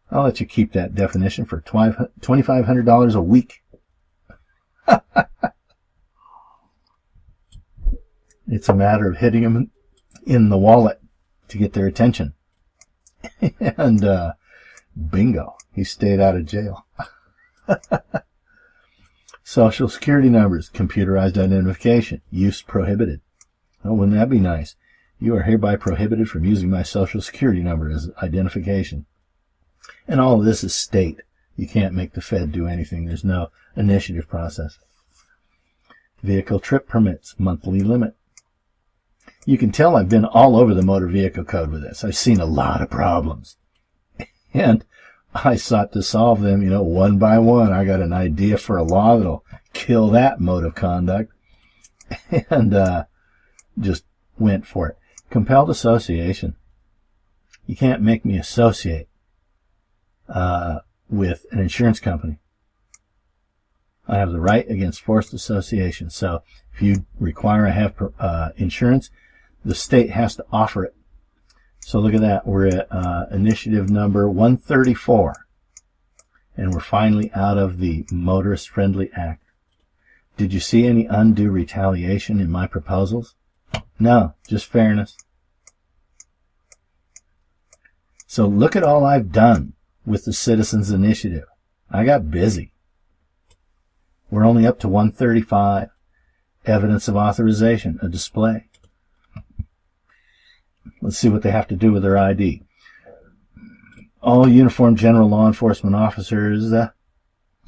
I'll let you keep that definition for $2,500 a week. It's a matter of hitting them in the wallet to get their attention. And bingo, he stayed out of jail. Social security numbers, computerized identification, use prohibited. Oh, wouldn't that be nice? You are hereby prohibited from using my social security number as identification. And all of this is state. You can't make the Fed do anything. There's no initiative process. Vehicle trip permits, monthly limit. You can tell I've been all over the motor vehicle code with this. I've seen a lot of problems. And I sought to solve them, one by one. I got an idea for a law that'll kill that mode of conduct. And just went for it. Compelled association. You can't make me associate with an insurance company. I have the right against forced association. So if you require I have insurance, the state has to offer it. So look at that. We're at initiative number 134. And we're finally out of the Motorist Friendly Act. Did you see any undue retaliation in my proposals? No, just fairness. So look at all I've done with the Citizens Initiative. I got busy. We're only up to 135. Evidence of authorization, a display. Let's see what they have to do with their ID. All uniformed general law enforcement officers,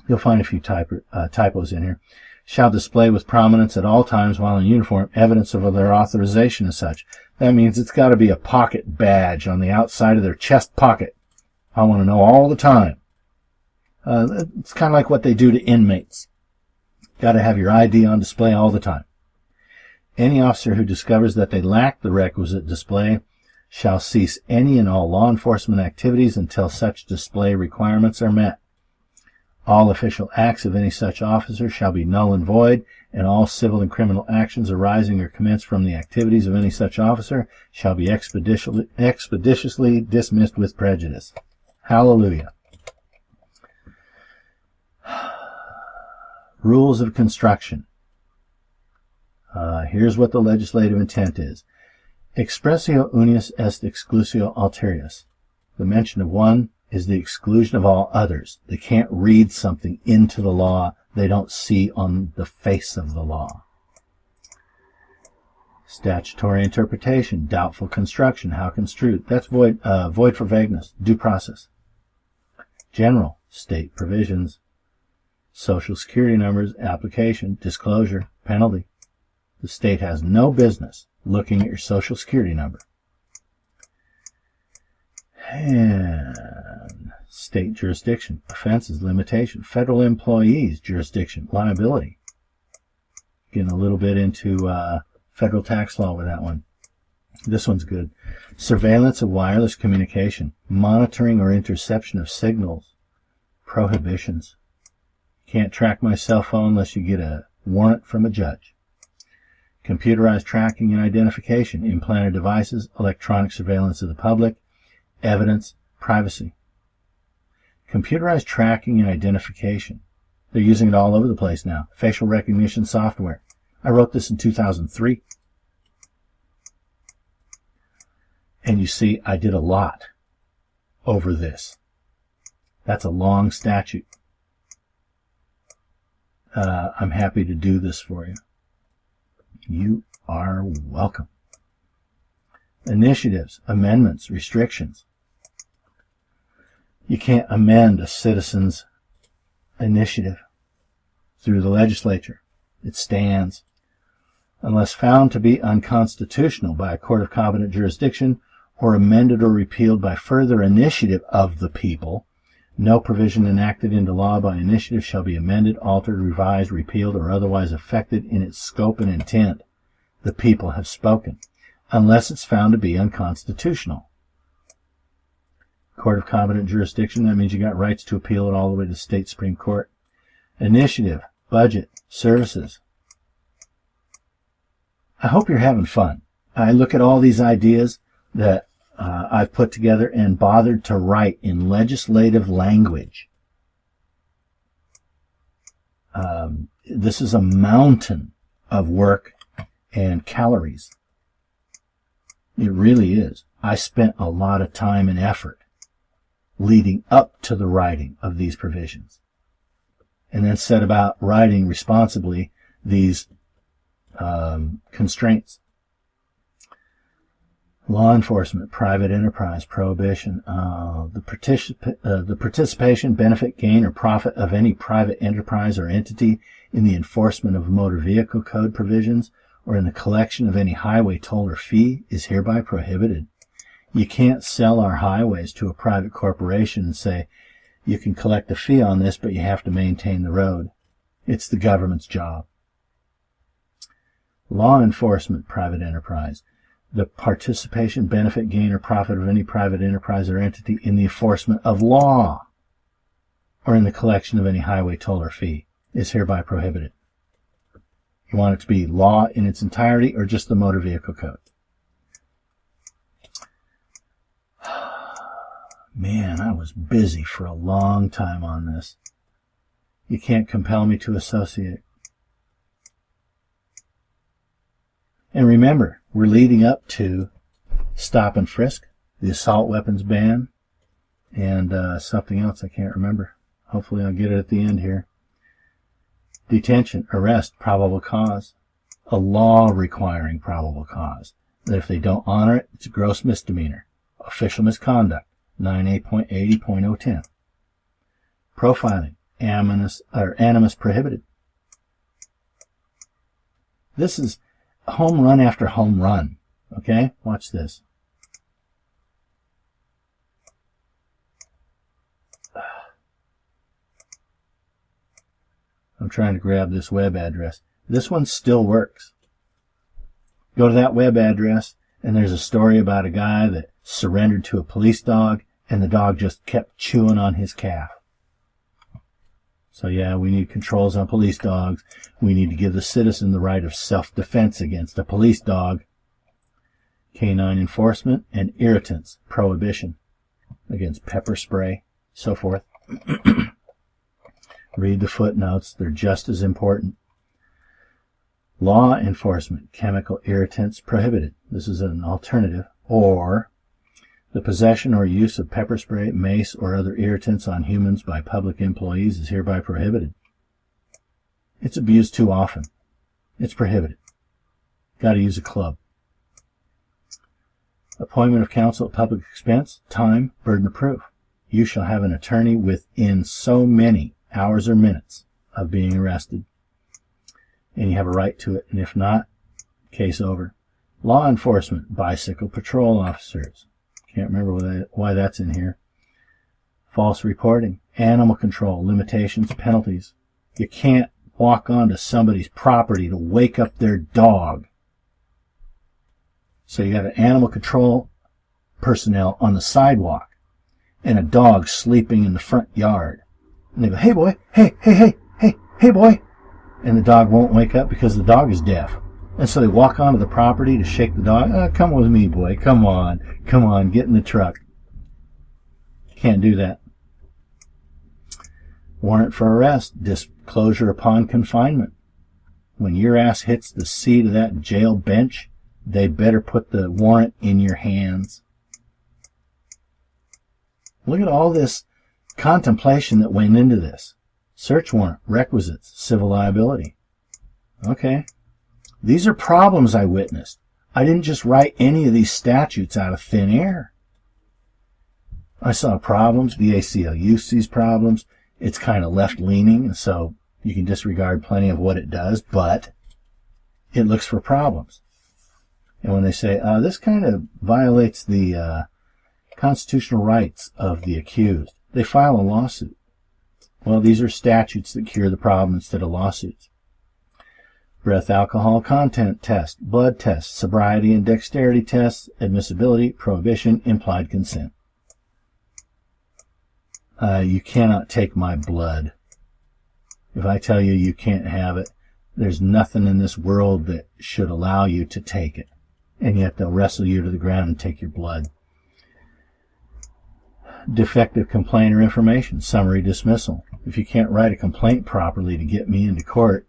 you'll find a few typos in here, shall display with prominence at all times while in uniform evidence of their authorization as such. That means it's got to be a pocket badge on the outside of their chest pocket. I want to know all the time. It's kind of like what they do to inmates. Got to have your ID on display all the time. Any officer who discovers that they lack the requisite display shall cease any and all law enforcement activities until such display requirements are met. All official acts of any such officer shall be null and void, and all civil and criminal actions arising or commenced from the activities of any such officer shall be expeditiously dismissed with prejudice. Hallelujah. Rules of construction. Here's what the legislative intent is. Expressio unius est exclusio alterius. The mention of one is the exclusion of all others. They can't read something into the law they don't see on the face of the law. Statutory interpretation, doubtful construction, how construed. That's void for vagueness, due process. General, state provisions. Social security numbers, application, disclosure, penalty. The state has no business looking at your social security number. And state jurisdiction, offenses, limitation, federal employees, jurisdiction, liability. Getting a little bit into federal tax law with that one. This one's good. Surveillance of wireless communication, monitoring or interception of signals, prohibitions. Can't track my cell phone unless you get a warrant from a judge. Computerized tracking and identification, implanted devices, electronic surveillance of the public, evidence, privacy. Computerized tracking and identification. They're using it all over the place now. Facial recognition software. I wrote this in 2003. And you see, I did a lot over this. That's a long statute. I'm happy to do this for you. You are welcome. Initiatives, amendments, restrictions. You can't amend a citizen's initiative through the legislature. It stands. Unless found to be unconstitutional by a court of competent jurisdiction or amended or repealed by further initiative of the people, no provision enacted into law by initiative shall be amended, altered, revised, repealed, or otherwise affected in its scope and intent. The people have spoken, unless it's found to be unconstitutional. Court of competent jurisdiction, that means you got rights to appeal it all the way to the state Supreme Court. Initiative, budget, services. I hope you're having fun. I look at all these ideas that I've put together and bothered to write in legislative language. This is a mountain of work and calories. It really is. I spent a lot of time and effort leading up to the writing of these provisions. and then set about writing responsibly these constraints. Law enforcement, private enterprise, prohibition. The participation, benefit, gain, or profit of any private enterprise or entity in the enforcement of motor vehicle code provisions or in the collection of any highway toll or fee is hereby prohibited. You can't sell our highways to a private corporation and say, you can collect a fee on this, but you have to maintain the road. It's the government's job. Law enforcement, private enterprise. The participation, benefit, gain, or profit of any private enterprise or entity in the enforcement of law or in the collection of any highway toll or fee is hereby prohibited. You want it to be law in its entirety or just the motor vehicle code? Man, I was busy for a long time on this. You can't compel me to associate. And remember, we're leading up to stop and frisk, the assault weapons ban, and something else I can't remember. Hopefully I'll get it at the end here. Detention, arrest, probable cause. A law requiring probable cause. That if they don't honor it, it's a gross misdemeanor. Official misconduct, 9A.80.010. Profiling, animus prohibited. This is home run after home run. Okay, watch this. I'm trying to grab this web address. This one still works. Go to that web address, and there's a story about a guy that surrendered to a police dog, and the dog just kept chewing on his calf. So yeah, we need controls on police dogs. We need to give the citizen the right of self-defense against a police dog. Canine enforcement and irritants, prohibition against pepper spray, so forth. Read the footnotes. They're just as important. Law enforcement, chemical irritants prohibited. This is an alternative. Or the possession or use of pepper spray, mace, or other irritants on humans by public employees is hereby prohibited. It's abused too often. It's prohibited. Got to use a club. Appointment of counsel at public expense, time, burden of proof. You shall have an attorney within so many hours or minutes of being arrested. And you have a right to it, and if not, case over. Law enforcement, bicycle patrol officers. Can't remember why that's in here. False reporting, animal control, limitations, penalties. You can't walk onto somebody's property to wake up their dog. So you got an animal control personnel on the sidewalk and a dog sleeping in the front yard. And they go, hey boy, hey boy. And the dog won't wake up because the dog is deaf. And so they walk onto the property to shake the dog. Come with me, boy. Come on, get in the truck. Can't do that. Warrant for arrest, disclosure upon confinement. When your ass hits the seat of that jail bench, they better put the warrant in your hands. Look at all this contemplation that went into this. Search warrant, requisites, civil liability. Okay. These are problems I witnessed. I didn't just write any of these statutes out of thin air. I saw problems. The ACLU sees problems. It's kind of left-leaning, and so you can disregard plenty of what it does, but it looks for problems. And when they say, this kind of violates the constitutional rights of the accused, they file a lawsuit. Well, these are statutes that cure the problem instead of lawsuits. Breath alcohol content test, blood test, sobriety and dexterity tests, admissibility, prohibition, implied consent. You cannot take my blood. If I tell you you can't have it, there's nothing in this world that should allow you to take it. And yet they'll wrestle you to the ground and take your blood. Defective complaint or information, summary dismissal. If you can't write a complaint properly to get me into court,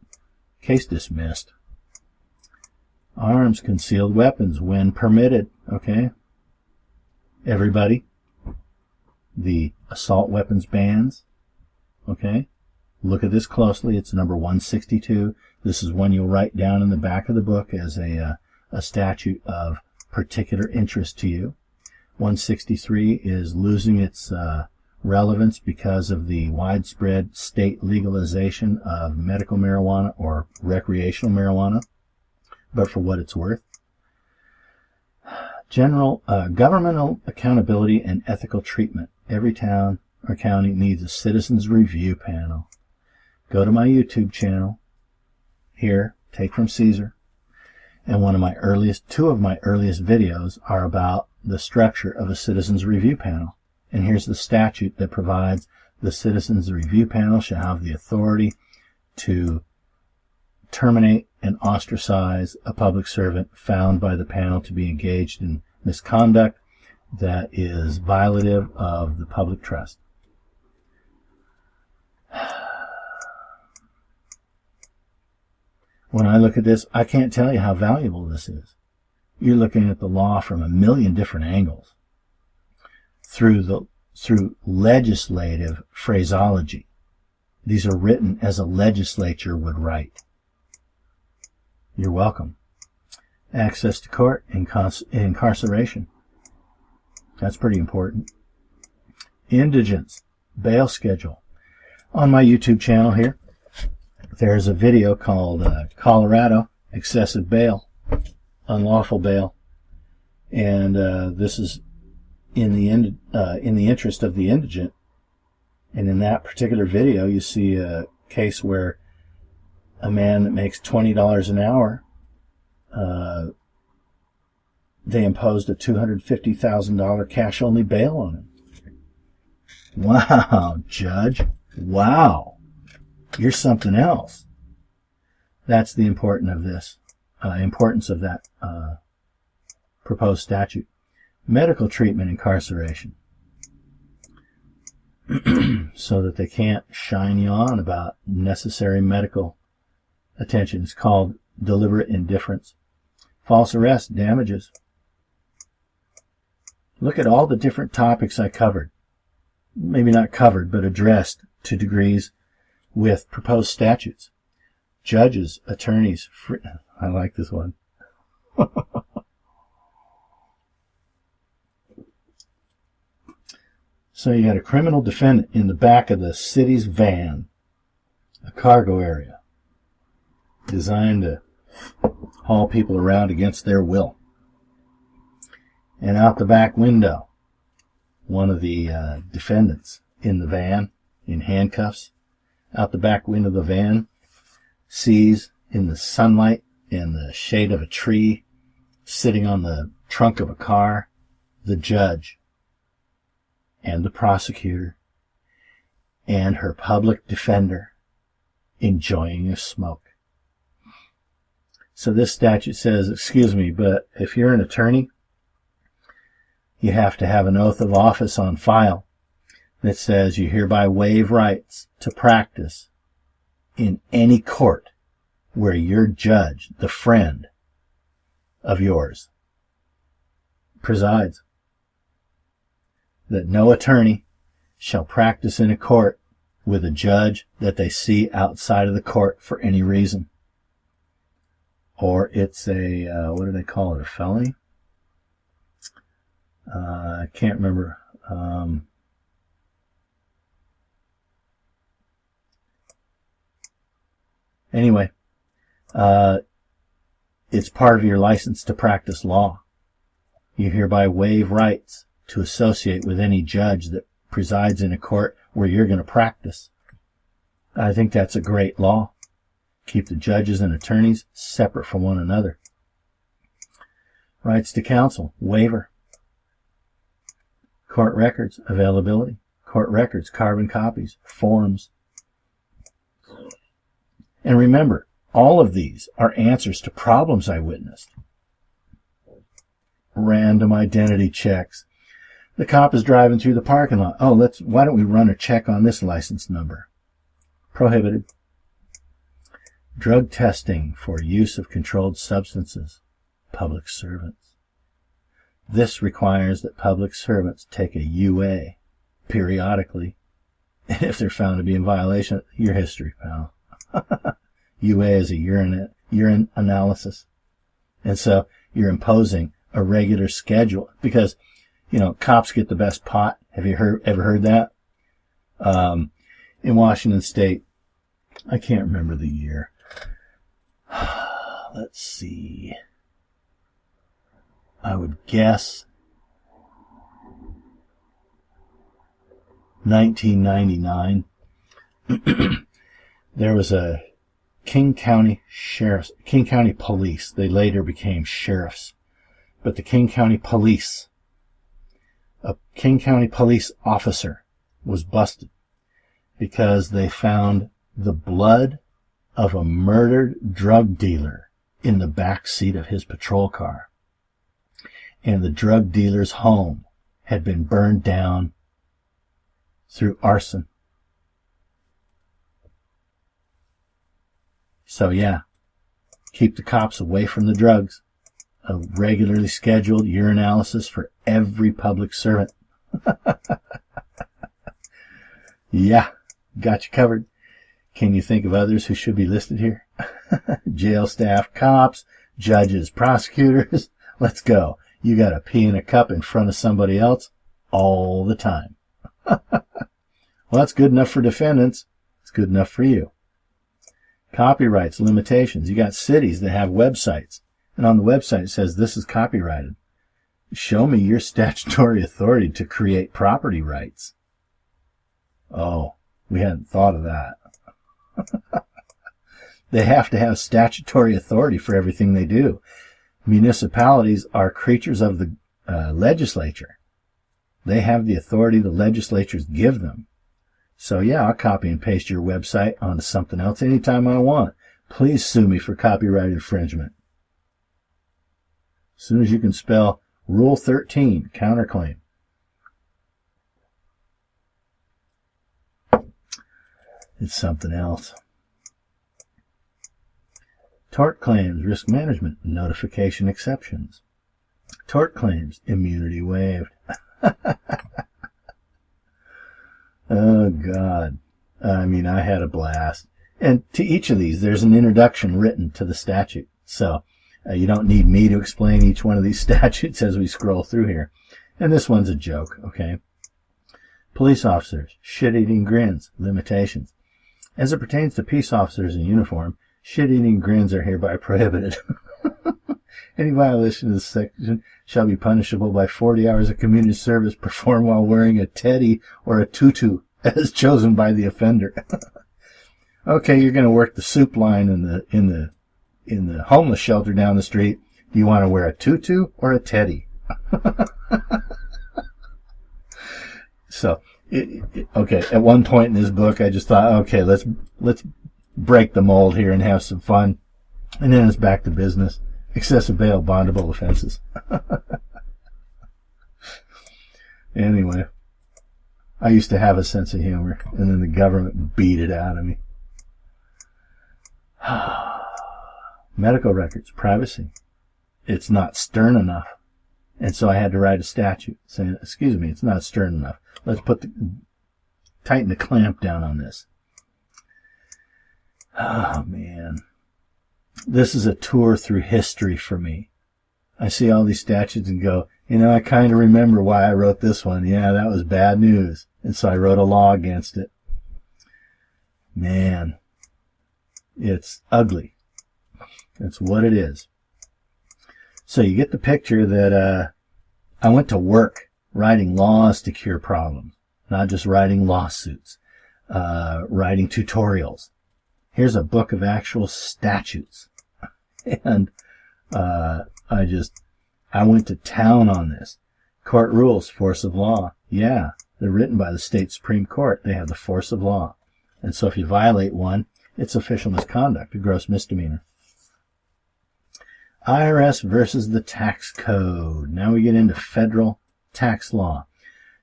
case dismissed. Arms, concealed weapons when permitted. Okay. Everybody. The assault weapons bans. Okay. Look at this closely. It's number 162. This is one you'll write down in the back of the book as a statute of particular interest to you. 163 is losing its relevance because of the widespread state legalization of medical marijuana or recreational marijuana, but for what it's worth. General governmental accountability and ethical treatment. Every town or county needs a citizens review panel. Go to my YouTube channel. Here, take from Caesar. And two of my earliest videos are about the structure of a citizens review panel. And here's the statute that provides the citizens review panel shall have the authority to terminate and ostracize a public servant found by the panel to be engaged in misconduct that is violative of the public trust. When I look at this, I can't tell you how valuable this is. You're looking at the law from a million different angles through legislative phraseology. These are written as a legislature would write. You're welcome. Access to court, incarceration. That's pretty important. Indigence, bail schedule. On my YouTube channel here, there's a video called Colorado Excessive Bail, Unlawful Bail. And this is in the interest of the indigent. And in that particular video, you see a case where a man that makes $20 an hour, they imposed a $250,000 cash-only bail on him. Wow, Judge. Wow. You're something else. That's the importance of that proposed statute. Medical treatment incarceration. So that they can't shine you on about necessary medical attention. It's called deliberate indifference. False arrest, damages. Look at all the different topics I covered. Maybe not covered, but addressed to degrees with proposed statutes. Judges, attorneys, I like this one. So you got a criminal defendant in the back of the city's van, a cargo area, designed to haul people around against their will. And out the back window, one of the defendants in the van, in handcuffs, out the back window of the van, sees in the sunlight and the shade of a tree, sitting on the trunk of a car, the judge and the prosecutor and her public defender enjoying a smoke. So this statute says, excuse me, but if you're an attorney, you have to have an oath of office on file that says you hereby waive rights to practice in any court where your judge, the friend of yours, presides. That no attorney shall practice in a court with a judge that they see outside of the court for any reason. Or it's a, what do they call it, a felony? I can't remember. Anyway, it's part of your license to practice law. You hereby waive rights to associate with any judge that presides in a court where you're going to practice. I think that's a great law. Keep the judges and attorneys separate from one another. Rights to counsel, waiver. Court records, availability. Court records, carbon copies, forms. And remember, all of these are answers to problems I witnessed. Random identity checks. The cop is driving through the parking lot. Oh, why don't we run a check on this license number? Prohibited. Drug testing for use of controlled substances. Public servants. This requires that public servants take a UA periodically And if they're found to be in violation, your history, pal. UA is a urine analysis. And so you're imposing a regular schedule because, cops get the best pot. Have you ever heard that? In Washington State, I can't remember the year. Let's see. I would guess 1999. There was a King County Police. They later became sheriffs. But the King County Police, a King County Police officer was busted because they found the blood of a murdered drug dealer in the back seat of his patrol car. And the drug dealer's home had been burned down through arson. So yeah, keep the cops away from the drugs. A regularly scheduled urinalysis for every public servant. Yeah, got you covered. Can you think of others who should be listed here? Jail staff, cops, judges, prosecutors. Let's go. You got to pee in a cup in front of somebody else all the time. Well, that's good enough for defendants. It's good enough for you. Copyrights, limitations. You got cities that have websites, and on the website it says this is copyrighted. Show me your statutory authority to create property rights. Oh, we hadn't thought of that. They have to have statutory authority for everything they do. Municipalities are creatures of the legislature. They have the authority the legislatures give them. So yeah, I'll copy and paste your website onto something else anytime I want. Please sue me for copyright infringement. As soon as you can spell Rule 13, counterclaim. It's something else. Tort claims, risk management, notification exceptions. Tort claims, immunity waived. Oh, God. I mean, I had a blast. And to each of these, there's an introduction written to the statute. So you don't need me to explain each one of these statutes as we scroll through here. And this one's a joke, okay? Police officers, shit-eating grins, limitations. As it pertains to peace officers in uniform, shit-eating grins are hereby prohibited. Any violation of this section shall be punishable by 40 hours of community service performed while wearing a teddy or a tutu as chosen by the offender. Okay, you're going to work the soup line in the homeless shelter down the street. Do you want to wear a tutu or a teddy? So, okay, at one point in this book, I just thought, okay, let's break the mold here and have some fun. And then it's back to business. Excessive bail, bondable offenses. Anyway, I used to have a sense of humor, and then the government beat it out of me. Medical records, privacy. It's not stern enough. And so I had to write a statute saying, excuse me, it's not stern enough. Let's tighten the clamp down on this. Oh, man. This is a tour through history for me. I see all these statutes and go, I kind of remember why I wrote this one. Yeah, that was bad news. And so I wrote a law against it. Man, it's ugly. That's what it is. So you get the picture that I went to work writing laws to cure problems, not just writing lawsuits, writing tutorials. Here's a book of actual statutes. And I went to town on this. Court rules, force of law. Yeah, they're written by the state Supreme Court. They have the force of law. And so if you violate one, it's official misconduct, a gross misdemeanor. IRS versus the tax code. Now we get into federal tax law.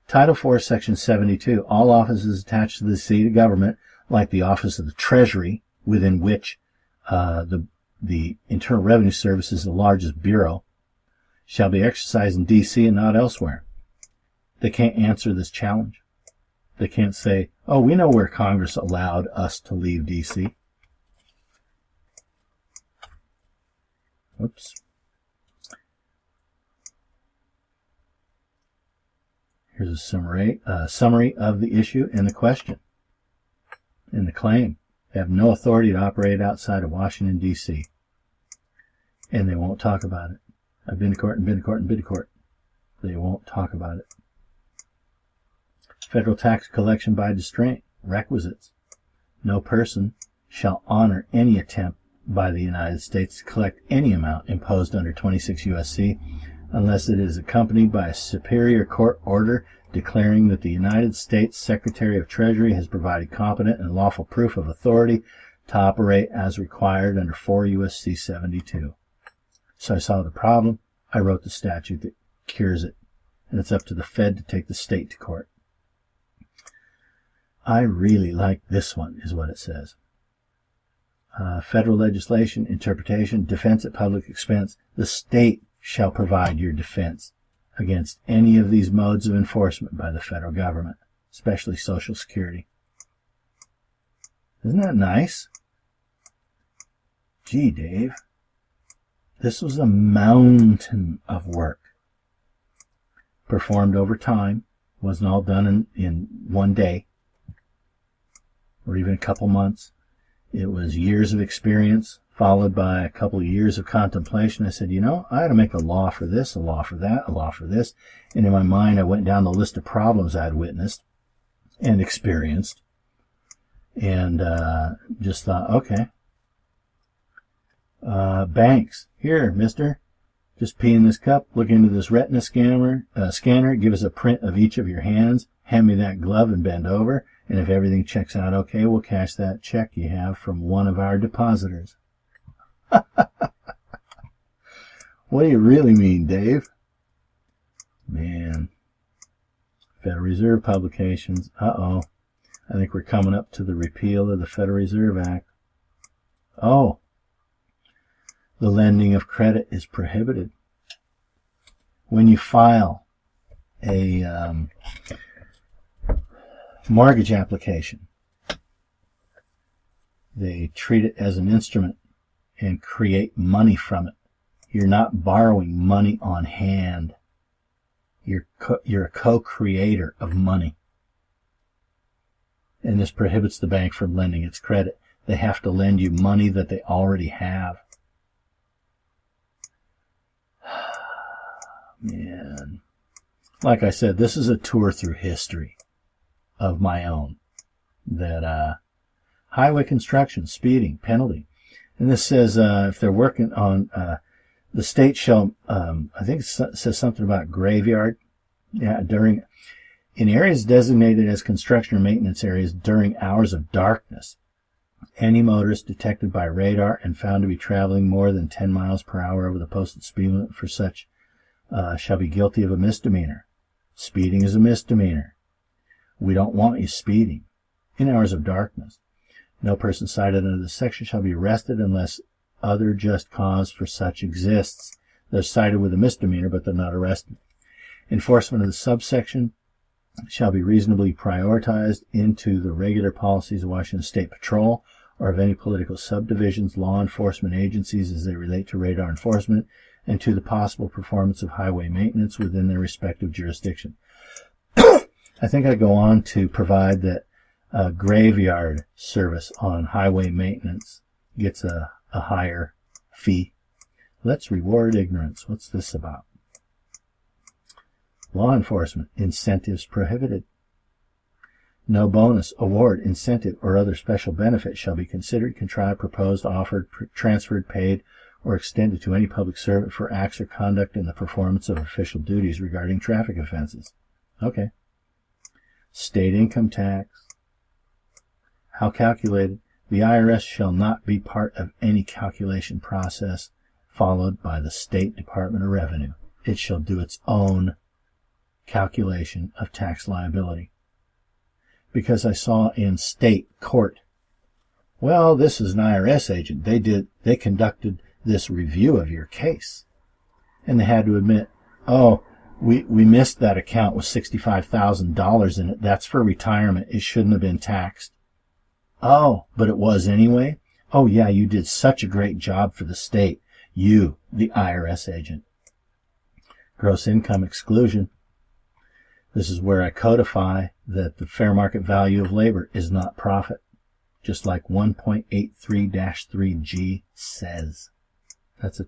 Title 4, Section 72. All offices attached to the seat of government, like the Office of the Treasury, within which the Internal Revenue Service is the largest bureau, shall be exercised in D.C. and not elsewhere. They can't answer this challenge. They can't say, oh, we know where Congress allowed us to leave D.C. Oops. Here's a summary of the issue and the question and the claim. They have no authority to operate outside of Washington, D.C. And they won't talk about it. I've been to court and been to court and been to court. They won't talk about it. Federal tax collection by distraint. Requisites. No person shall honor any attempt by the United States to collect any amount imposed under 26 U.S.C. unless it is accompanied by a superior court order declaring that the United States Secretary of Treasury has provided competent and lawful proof of authority to operate as required under 4 U.S.C. 72. So I saw the problem. I wrote the statute that cures it. And it's up to the Fed to take the state to court. I really like this one, is what it says. Federal legislation, interpretation, defense at public expense. The state shall provide your defense against any of these modes of enforcement by the federal government, especially Social Security. Isn't that nice? Gee, Dave, this was a mountain of work. Performed over time, wasn't all done in one day or even a couple months. It was years of experience followed by a couple of years of contemplation. I said, you know, I ought to make a law for this, a law for that, a law for this. And in my mind, I went down the list of problems I'd witnessed and experienced and just thought, okay. Banks, here, mister, just pee in this cup, look into this retina scanner, give us a print of each of your hands, hand me that glove and bend over, and if everything checks out okay, we'll cash that check you have from one of our depositors. What do you really mean, Dave? Man. Federal Reserve publications. Uh-oh. I think we're coming up to the repeal of the Federal Reserve Act. Oh. The lending of credit is prohibited. When you file a mortgage application, they treat it as an instrument and create money from it. You're not borrowing money on hand. You're a co-creator of money. And this prohibits the bank from lending its credit. They have to lend you money that they already have. Man. Like I said, this is a tour through history of my own. That highway construction, speeding, penalty. And this says if they're working on, the state shall, I think it says something about graveyard. Yeah, in areas designated as construction or maintenance areas during hours of darkness, any motorist detected by radar and found to be traveling more than 10 miles per hour over the posted speed limit for such shall be guilty of a misdemeanor. Speeding is a misdemeanor. We don't want you speeding in hours of darkness. No person cited under this section shall be arrested unless other just cause for such exists. They're cited with a misdemeanor, but they're not arrested. Enforcement of the subsection shall be reasonably prioritized into the regular policies of Washington State Patrol or of any political subdivisions, law enforcement agencies as they relate to radar enforcement, and to the possible performance of highway maintenance within their respective jurisdiction. I think I go on to provide that graveyard service on highway maintenance gets a higher fee. Let's reward ignorance. What's this about? Law enforcement, incentives prohibited. No bonus, award, incentive, or other special benefit shall be considered, contrived, proposed, offered, transferred, paid, or extended to any public servant for acts or conduct in the performance of official duties regarding traffic offenses. Okay. State income tax. How calculated? The IRS shall not be part of any calculation process followed by the State Department of Revenue. It shall do its own calculation of tax liability. Because I saw in state court, well, this is an IRS agent. They conducted this review of your case. And they had to admit, oh, we missed that account with $65,000 in it. That's for retirement. It shouldn't have been taxed. Oh, but it was anyway? Oh, yeah, you did such a great job for the state. You, the IRS agent. Gross income exclusion. This is where I codify that the fair market value of labor is not profit, just like 1.83-3G says. That's a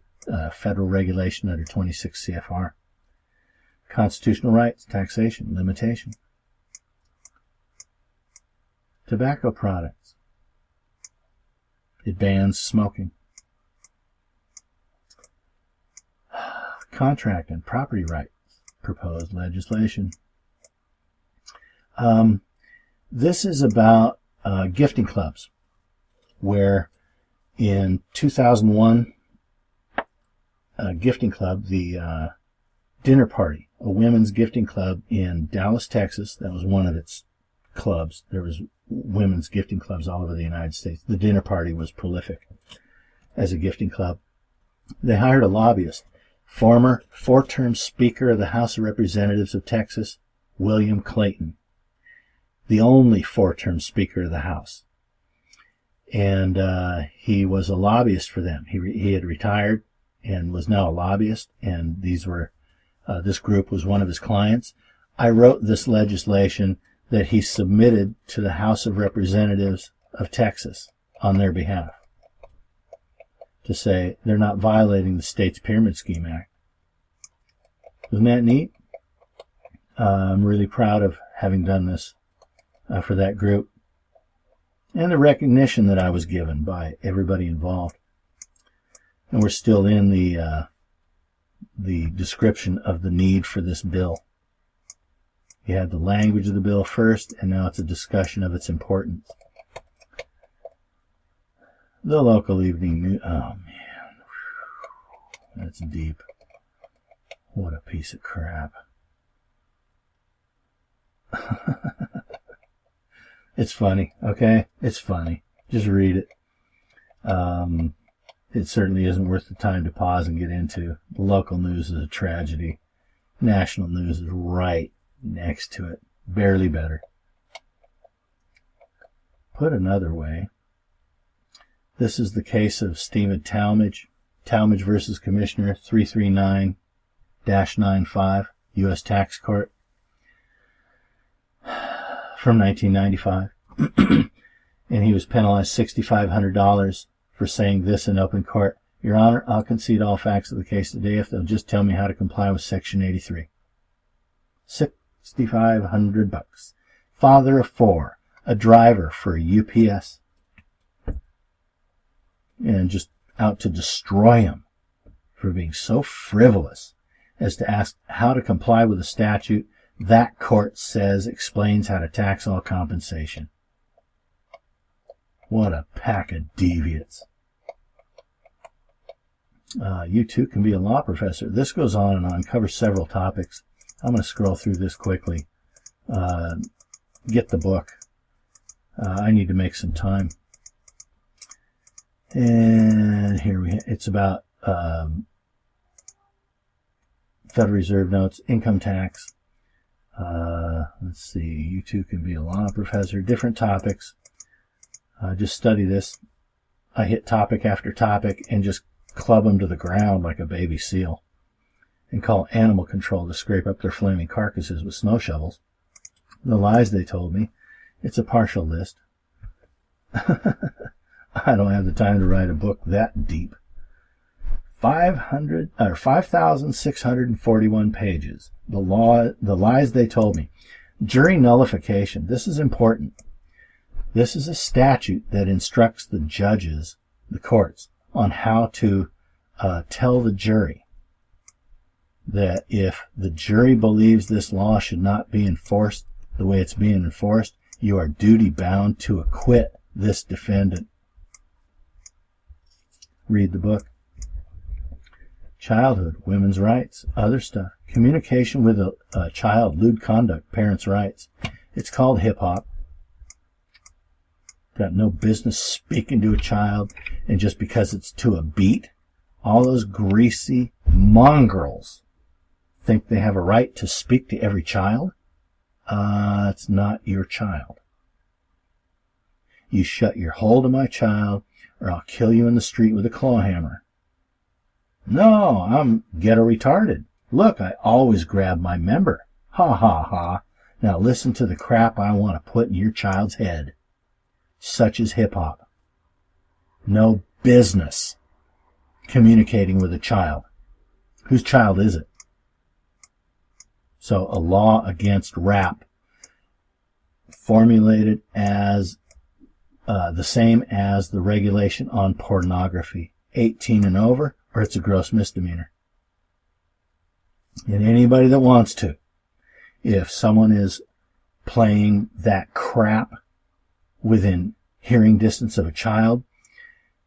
federal regulation under 26 CFR. Constitutional rights, taxation, limitation. Tobacco products. It bans smoking. Contract and property rights. Proposed legislation. This is about gifting clubs, where in 2001, a gifting club, the dinner party, a women's gifting club in Dallas, Texas, that was one of its clubs. There was women's gifting clubs all over the United States. The dinner party was prolific as a gifting club. They hired a lobbyist, former 4-term Speaker of the House of Representatives of Texas, William Clayton, the only 4-term Speaker of the House. And he was a lobbyist for them. He had retired and was now a lobbyist, and these were this group was one of his clients. I wrote this legislation that he submitted to the House of Representatives of Texas on their behalf to say they're not violating the State's Pyramid Scheme Act. Isn't that neat? I'm really proud of having done this for that group, and the recognition that I was given by everybody involved. And we're still in the description of the need for this bill. You had the language of the bill first, and now it's a discussion of its importance. The local evening news. Oh, man. That's deep. What a piece of crap. It's funny, okay? It's funny. Just read it. It certainly isn't worth the time to pause and get into. The local news is a tragedy. National news is right next to it. Barely better. Put another way, this is the case of Stephen Talmadge. Talmadge versus Commissioner 339-95, U.S. Tax Court from 1995. And he was penalized $6,500 for saying this in open court. Your Honor, I'll concede all facts of the case today if they'll just tell me how to comply with Section 83. $6,500. Father of 4, a driver for UPS, and just out to destroy him for being so frivolous as to ask how to comply with a statute that court says explains how to tax all compensation. What a pack of deviants. You too can be a law professor. This goes on and on, covers several topics. I'm going to scroll through this quickly. Get the book. I need to make some time. And here it's about Federal Reserve notes, income tax. Let's see, you too can be a law professor. Different topics. Just study this. I hit topic after topic and just club them to the ground like a baby seal, and call animal control to scrape up their flaming carcasses with snow shovels. The lies they told me. It's a partial list. I don't have the time to write a book that deep. 5,641 pages. The lies they told me. Jury nullification. This is important. This is a statute that instructs the judges, the courts, on how to tell the jury that if the jury believes this law should not be enforced the way it's being enforced, you are duty bound to acquit this defendant. Read the book. Childhood, women's rights, other stuff. Communication with a child, lewd conduct, parents' rights. It's called hip-hop. Got no business speaking to a child, and just because it's to a beat, all those greasy mongrels think they have a right to speak to every child? It's not your child. You shut your hold on my child, or I'll kill you in the street with a claw hammer. No, I'm ghetto retarded. Look, I always grab my member. Ha ha ha. Now listen to the crap I want to put in your child's head. Such is hip-hop. No business communicating with a child. Whose child is it? So a law against rap formulated as the same as the regulation on pornography. 18 and over, or it's a gross misdemeanor. And anybody that wants to, if someone is playing that crap within hearing distance of a child,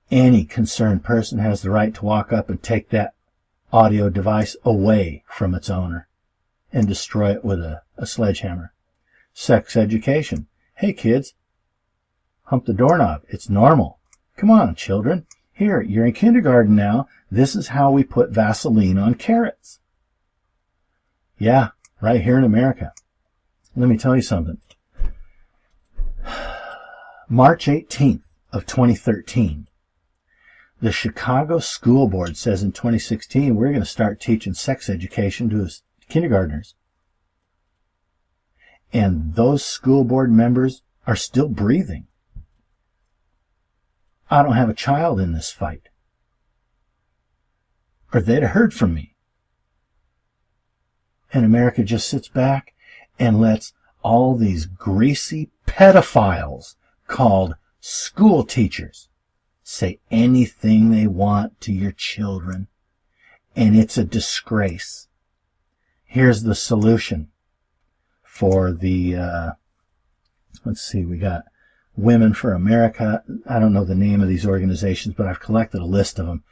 any concerned person has the right to walk up and take that audio device away from its owner and destroy it with a sledgehammer. Sex education. Hey kids, hump the doorknob. It's normal. Come on, children. Here, you're in kindergarten now. This is how we put Vaseline on carrots. Yeah, right here in America. Let me tell you something. March 18th of 2013, the Chicago School Board says in 2016 we're going to start teaching sex education to kindergartners. And those school board members are still breathing. I don't have a child in this fight, or they'd have heard from me. And America just sits back and lets all these greasy pedophiles called school teachers say anything they want to your children. And it's a disgrace. Here's the solution for the, let's see, we got Women for America. I don't know the name of these organizations, but I've collected a list of them.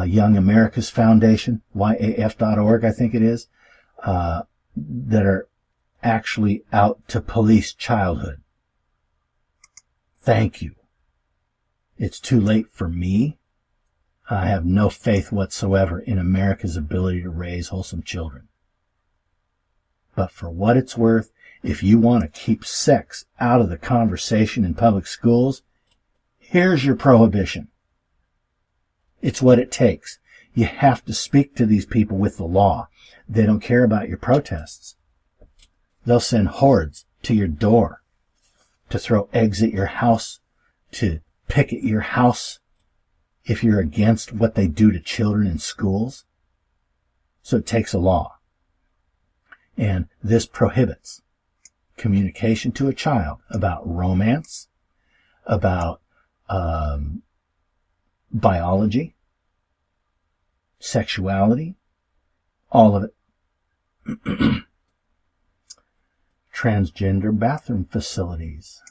Young America's Foundation, YAF.org, I think it is, that are actually out to police childhood. Thank you. It's too late for me. I have no faith whatsoever in America's ability to raise wholesome children. But for what it's worth, if you want to keep sex out of the conversation in public schools, here's your prohibition. It's what it takes. You have to speak to these people with the law. They don't care about your protests. They'll send hordes to your door to throw eggs at your house, to picket your house if you're against what they do to children in schools. So it takes a law. And this prohibits communication to a child about romance, about biology, sexuality, all of it. Transgender bathroom facilities.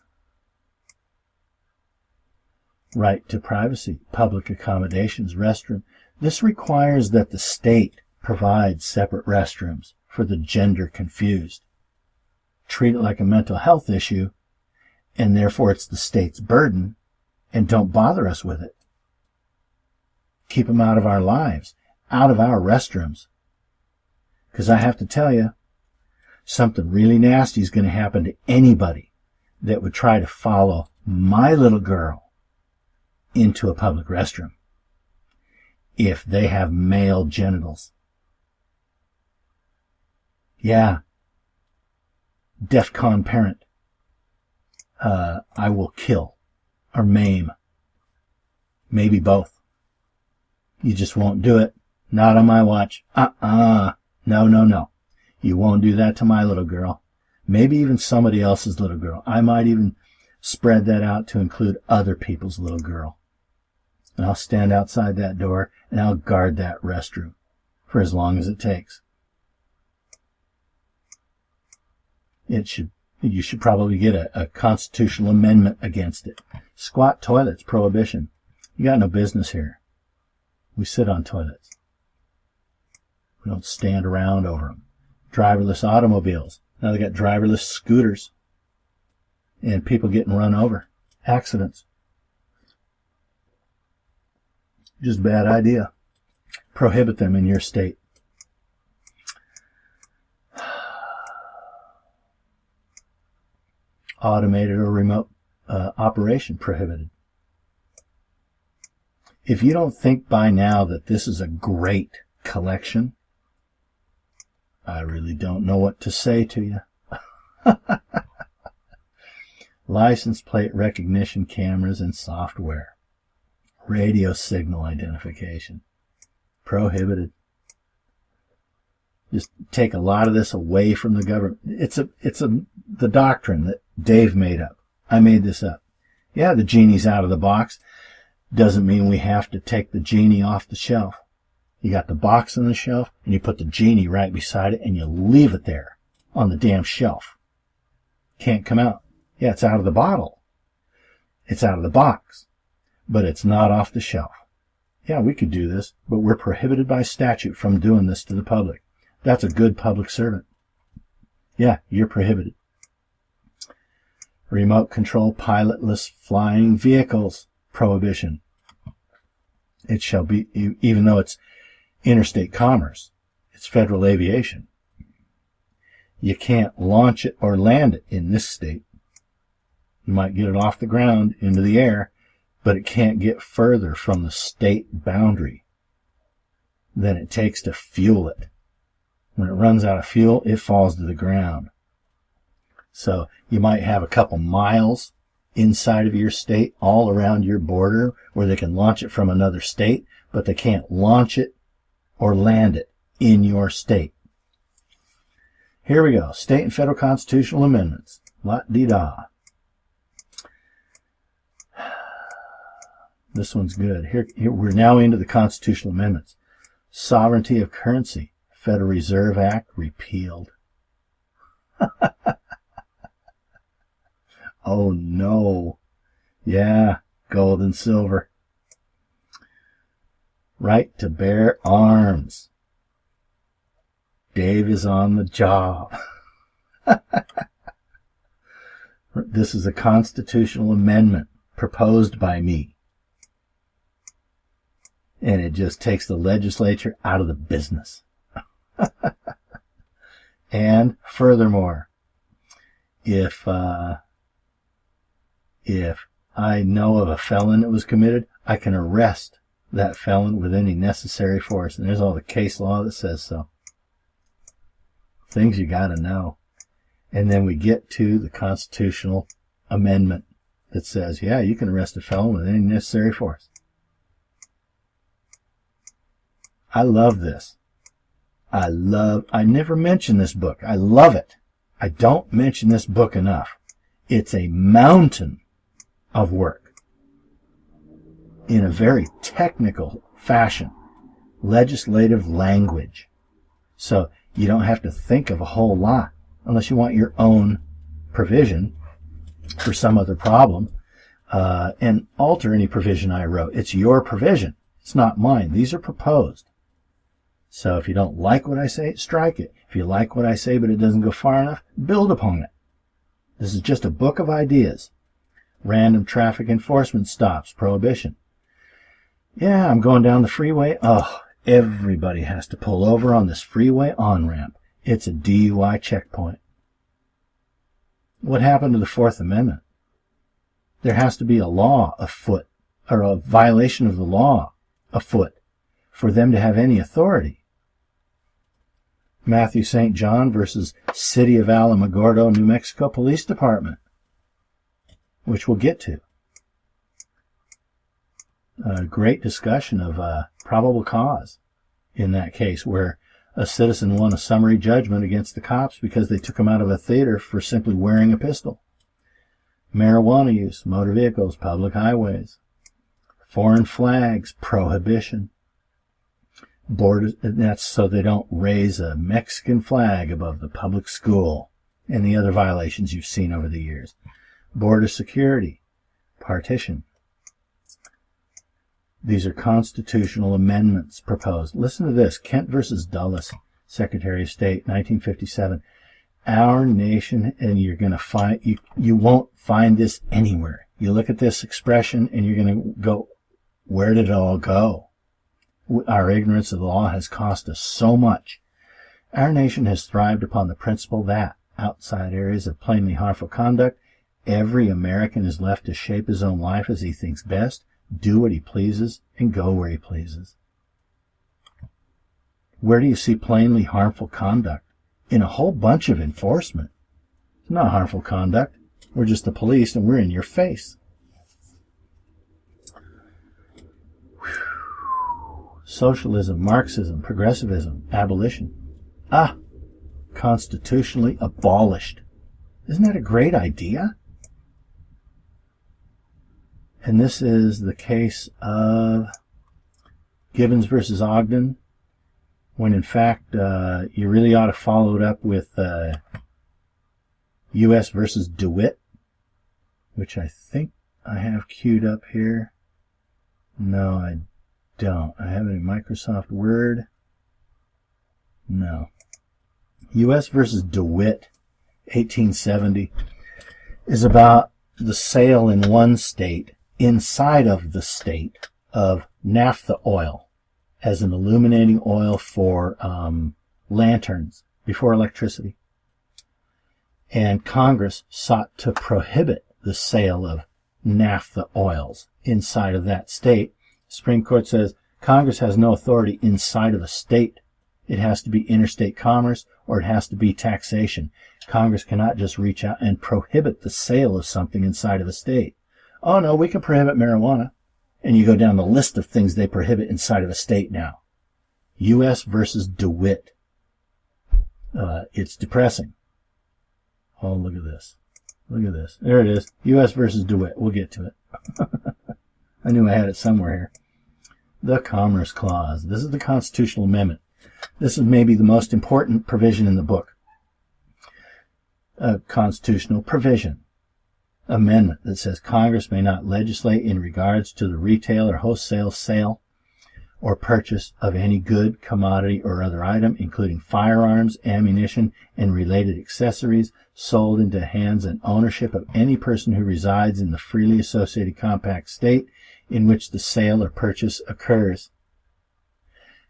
Right to privacy, public accommodations, restroom. This requires that the state provides separate restrooms for the gender confused. Treat it like a mental health issue, and therefore it's the state's burden, and don't bother us with it. Keep them out of our lives, out of our restrooms. Because I have to tell you, something really nasty is going to happen to anybody that would try to follow my little girl into a public restroom if they have male genitals. Yeah. DEFCON parent. I will kill or maim. Maybe both. You just won't do it. Not on my watch. No, no, no. You won't do that to my little girl. Maybe even somebody else's little girl. I might even spread that out to include other people's little girl. And I'll stand outside that door and I'll guard that restroom for as long as it takes. You should probably get a constitutional amendment against it. Squat toilets, prohibition. You got no business here. We sit on toilets. We don't stand around over them. Driverless automobiles. Now they got driverless scooters. And people getting run over. Accidents. Just a bad idea. Prohibit them in your state. automated or remote operation prohibited. If you don't think by now that this is a great collection, I really don't know what to say to you. License plate recognition cameras and software. Radio signal identification. Prohibited. Just take a lot of this away from the government. It's the doctrine that Dave made up. I made this up. Yeah, the genie's out of the box. Doesn't mean we have to take the genie off the shelf. You got the box on the shelf, and you put the genie right beside it, and you leave it there on the damn shelf. Can't come out. Yeah, it's out of the bottle. It's out of the box. But it's not off the shelf. Yeah, we could do this, but we're prohibited by statute from doing this to the public. That's a good public servant. Yeah, you're prohibited. Remote control pilotless flying vehicles prohibition. It shall be, even though it's interstate commerce, it's federal aviation. You can't launch it or land it in this state. You might get it off the ground into the air, but it can't get further from the state boundary than it takes to fuel it. When it runs out of fuel, it falls to the ground. So you might have a couple miles inside of your state, all around your border, where they can launch it from another state, but they can't launch it or land it in your state. Here we go. State and federal constitutional amendments. La-dee-da. This one's good. Here we're now into the constitutional amendments. Sovereignty of currency. Federal Reserve Act repealed. Oh no. Yeah, gold and silver. Right to bear arms. Dave is on the job. This is a constitutional amendment proposed by me. And it just takes the legislature out of the business. And furthermore, if I know of a felon that was committed, I can arrest that felon with any necessary force. And there's all the case law that says so. Things you got to know. And then we get to the constitutional amendment that says, yeah, you can arrest a felon with any necessary force. I love this. I never mention this book. I love it. I don't mention this book enough. It's a mountain of work in a very technical fashion, legislative language. So you don't have to think of a whole lot unless you want your own provision for some other problem, and alter any provision I wrote. It's your provision. It's not mine. These are proposed. So if you don't like what I say, strike it. If you like what I say but it doesn't go far enough, build upon it. This is just a book of ideas. Random traffic enforcement stops, prohibition. Yeah, I'm going down the freeway. Oh, everybody has to pull over on this freeway on-ramp. It's a DUI checkpoint. What happened to the Fourth Amendment? There has to be a law afoot, or a violation of the law afoot, for them to have any authority. Matthew St. John versus City of Alamogordo, New Mexico Police Department, which we'll get to. A great discussion of probable cause in that case, where a citizen won a summary judgment against the cops because they took him out of a theater for simply wearing a pistol. Marijuana use, motor vehicles, public highways. Foreign flags, prohibition. Borders, that's so they don't raise a Mexican flag above the public school, and the other violations you've seen over the years. Border security, partition. These are constitutional amendments proposed. Listen to this. Kent versus Dulles, Secretary of State, 1957. Our nation, and you're going to find, you won't find this anywhere. You look at this expression and you're going to go, where did it all go? Our ignorance of the law has cost us so much. Our nation has thrived upon the principle that, outside areas of plainly harmful conduct, every American is left to shape his own life as he thinks best, do what he pleases, and go where he pleases. Where do you see plainly harmful conduct? In a whole bunch of enforcement. It's not harmful conduct. We're just the police and we're in your face. Socialism, Marxism, progressivism, abolition. Constitutionally abolished. Isn't that a great idea? And this is the case of Gibbons versus Ogden, when in fact you really ought to follow it up with U.S. versus DeWitt, which I think I have queued up here. No, I don't. I have it in Microsoft Word. No. U.S. versus DeWitt, 1870, is about the sale in one state, inside of the state, of naphtha oil as an illuminating oil for lanterns before electricity. And Congress sought to prohibit the sale of naphtha oils inside of that state. The Supreme Court says Congress has no authority inside of a state. It has to be interstate commerce or it has to be taxation. Congress cannot just reach out and prohibit the sale of something inside of a state. Oh no, we can prohibit marijuana. And you go down the list of things they prohibit inside of a state now. U.S. versus DeWitt. It's depressing. Oh, look at this. Look at this. There it is. U.S. versus DeWitt. We'll get to it. I knew I had it somewhere here. The Commerce Clause. This is the Constitutional Amendment. This is maybe the most important provision in the book. A constitutional provision. Amendment that says Congress may not legislate in regards to the retail or wholesale sale or purchase of any good, commodity, or other item, including firearms, ammunition, and related accessories, sold into hands and ownership of any person who resides in the freely associated compact state in which the sale or purchase occurs.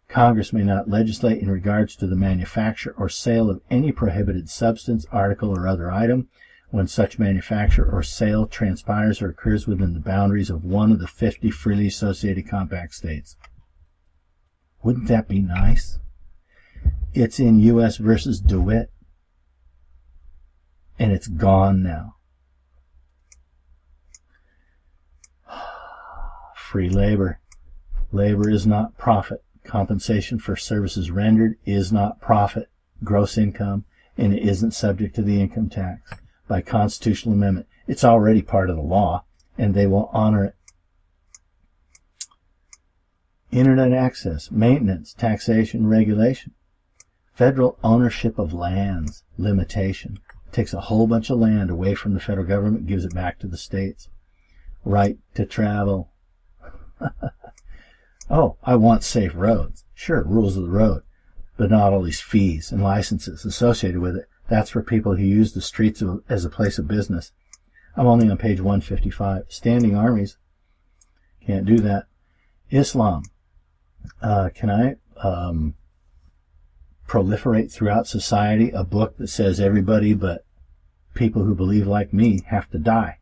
Congress may not legislate in regards to the manufacture or sale of any prohibited substance, article, or other item when such manufacture or sale transpires or occurs within the boundaries of one of the 50 freely associated compact states. Wouldn't that be nice? It's in U.S. versus DeWitt, and it's gone now. Free labor. Labor is not profit. Compensation for services rendered is not profit, gross income, and it isn't subject to the income tax. By constitutional amendment, it's already part of the law, and they will honor it. Internet access, maintenance, taxation, regulation. Federal ownership of lands, limitation. Takes a whole bunch of land away from the federal government, gives it back to the states. Right to travel. Oh, I want safe roads. Sure, rules of the road, but not all these fees and licenses associated with it. That's for people who use the streets as a place of business. I'm only on page 155. Standing armies. Can't do that. Islam. Can I proliferate throughout society a book that says everybody but people who believe like me have to die?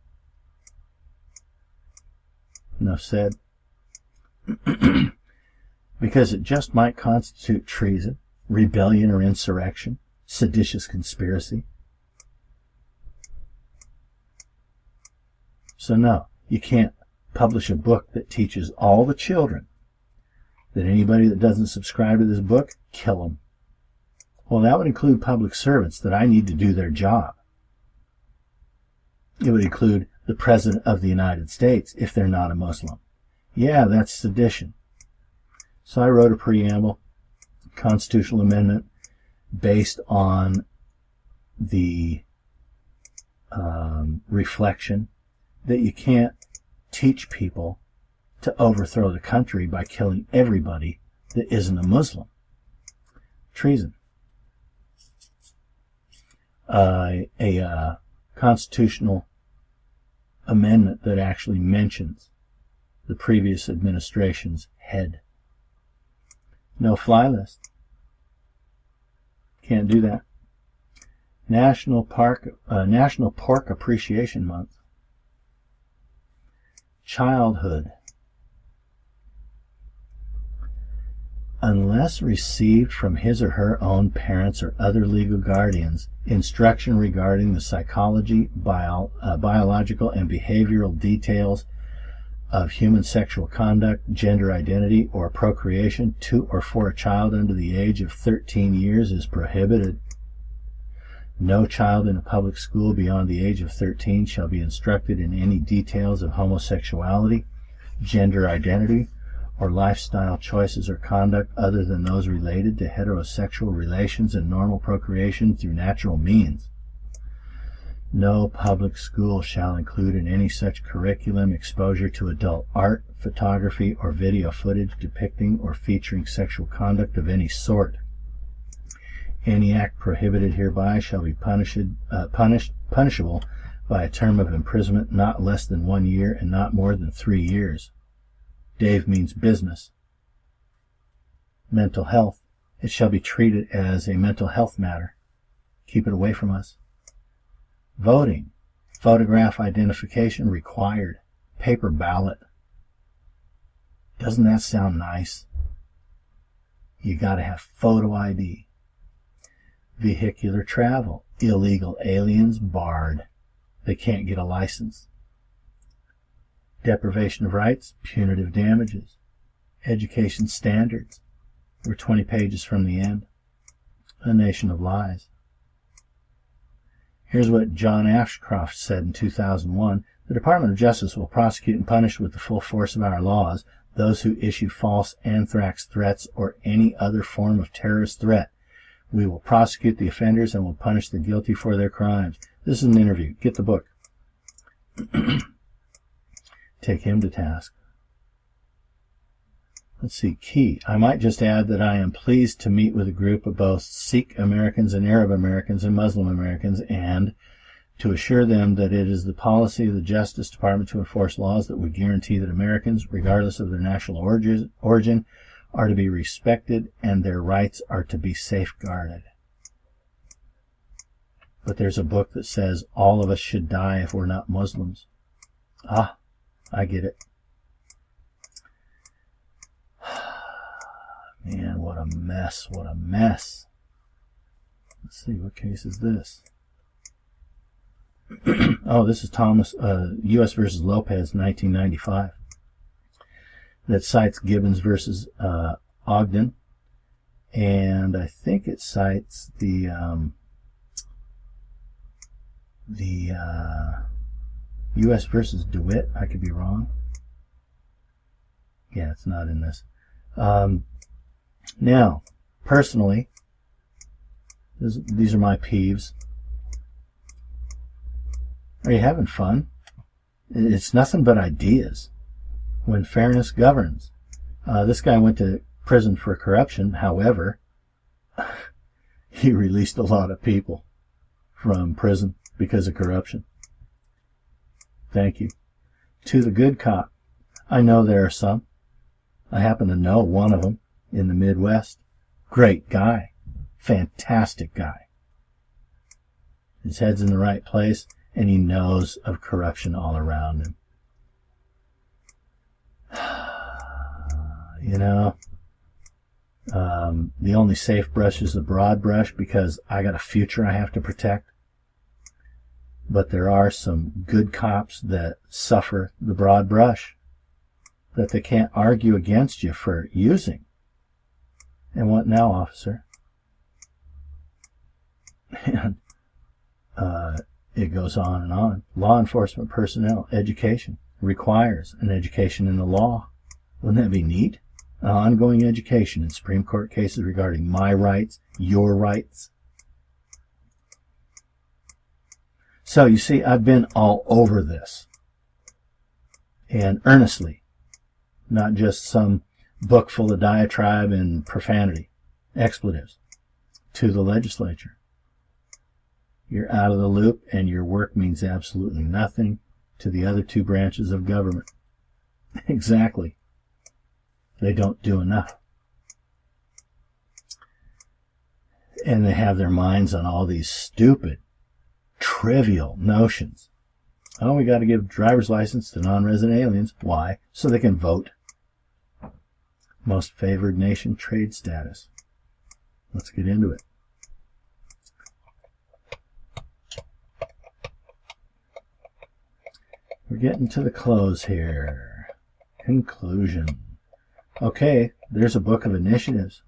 Enough said. Because it just might constitute treason, rebellion or insurrection, seditious conspiracy. So no, you can't publish a book that teaches all the children that anybody that doesn't subscribe to this book, kill them. Well, that would include public servants that I need to do their job. It would include the President of the United States if they're not a Muslim. Yeah, that's sedition. So I wrote a preamble, constitutional amendment, based on the reflection that you can't teach people to overthrow the country by killing everybody that isn't a Muslim. Treason. A constitutional amendment that actually mentions the previous administration's head. No fly list. Can't do that. National Pork Appreciation Month. Childhood. Unless received from his or her own parents or other legal guardians, instruction regarding the psychology, biological, and behavioral details of human sexual conduct, gender identity, or procreation to or for a child under the age of 13 years is prohibited. No child in a public school beyond the age of 13 shall be instructed in any details of homosexuality, gender identity, or lifestyle choices or conduct other than those related to heterosexual relations and normal procreation through natural means. No public school shall include in any such curriculum exposure to adult art, photography, or video footage depicting or featuring sexual conduct of any sort. Any act prohibited hereby shall be punishable by a term of imprisonment not less than 1 year and not more than 3 years. Dave means business. Mental health. It shall be treated as a mental health matter. Keep it away from us. Voting. Photograph identification required. Paper ballot. Doesn't that sound nice? You gotta have photo ID. Vehicular travel. Illegal aliens barred. They can't get a license. Deprivation of rights, punitive damages. Education standards. We're 20 pages from the end. A nation of lies. Here's what John Ashcroft said in 2001. The Department of Justice will prosecute and punish with the full force of our laws those who issue false anthrax threats or any other form of terrorist threat. We will prosecute the offenders and will punish the guilty for their crimes. This is an interview. Get the book. Take him to task. Let's see, key. I might just add that I am pleased to meet with a group of both Sikh Americans and Arab Americans and Muslim Americans and to assure them that it is the policy of the Justice Department to enforce laws that would guarantee that Americans, regardless of their national origin, are to be respected and their rights are to be safeguarded. But there's a book that says all of us should die if we're not Muslims. Ah, I get it. Man, what a mess, what a mess. Let's see, what case is this? Oh, this is Thomas, U.S. versus Lopez, 1995. That cites Gibbons versus Ogden. And I think it cites the U.S. versus DeWitt. I could be wrong. Yeah, it's not in this. Now, personally, these are my peeves. Are you having fun? It's nothing but ideas. When fairness governs. This guy went to prison for corruption. However, he released a lot of people from prison because of corruption. Thank you. To the good cop. I know there are some. I happen to know one of them in the Midwest. Great guy. Fantastic guy. His head's in the right place, and he knows of corruption all around him. You know, the only safe brush is the broad brush because I got a future I have to protect. But there are some good cops that suffer the broad brush that they can't argue against you for using. And what now, officer? And it goes on and on. Law enforcement personnel, education, requires an education in the law. Wouldn't that be neat? Ongoing education in Supreme Court cases regarding my rights, your rights. So, you see, I've been all over this. And earnestly. Not just some book full of diatribe and profanity. Expletives. To the legislature. You're out of the loop and your work means absolutely nothing to the other two branches of government. Exactly. They don't do enough. And they have their minds on all these stupid, trivial notions. Oh, we got to give driver's license to non-resident aliens. Why? So they can vote. Most favored nation trade status. Let's get into it. We're getting to the close here. Conclusion. Okay, there's a book of initiatives.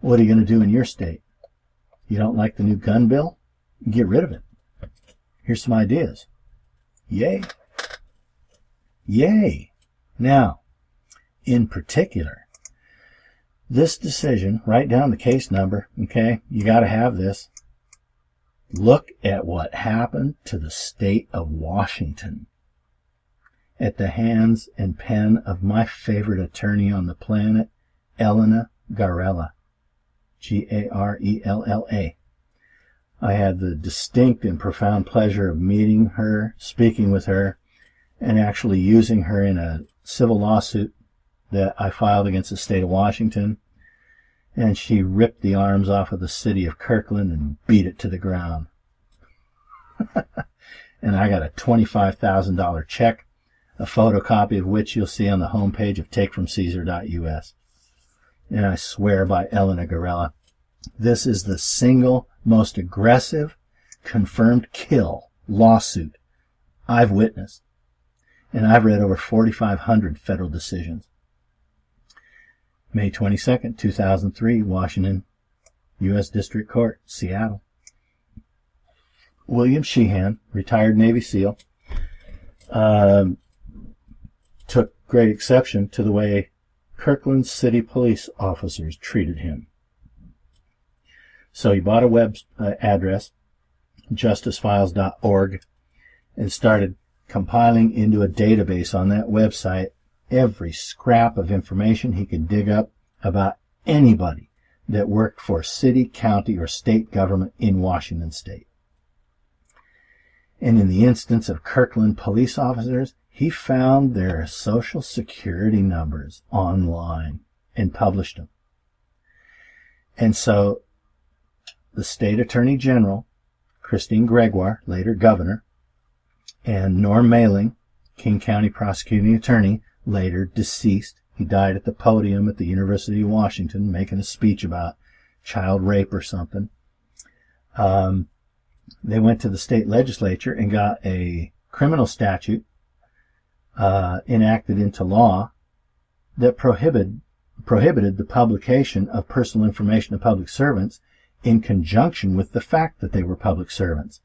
What are you going to do in your state? You don't like the new gun bill? Get rid of it. Here's some ideas. Yay. Yay. Now, in particular, this decision, write down the case number, okay? You got to have this. Look at what happened to the state of Washington at the hands and pen of my favorite attorney on the planet, Elena Garella. Garella. I had the distinct and profound pleasure of meeting her, speaking with her, and actually using her in a civil lawsuit that I filed against the state of Washington. And she ripped the arms off of the city of Kirkland and beat it to the ground. And I got a $25,000 check, a photocopy of which you'll see on the homepage of takefromcaesar.us. And I swear by Elena Garella, this is the single most aggressive, confirmed kill lawsuit I've witnessed. And I've read over 4,500 federal decisions. May 22nd, 2003, Washington, U.S. District Court, Seattle. William Sheehan, retired Navy SEAL, took great exception to the way Kirkland City police officers treated him. So he bought a web address, justicefiles.org, and started compiling into a database on that website every scrap of information he could dig up about anybody that worked for city, county, or state government in Washington state. And in the instance of Kirkland police officers, he found their social security numbers online and published them. And so the state attorney general, Christine Gregoire, later governor, and Norm Mailing, King County prosecuting attorney, later deceased. He died at the podium at the University of Washington making a speech about child rape or something. They went to the state legislature and got a criminal statute enacted into law that prohibited the publication of personal information of public servants in conjunction with the fact that they were public servants.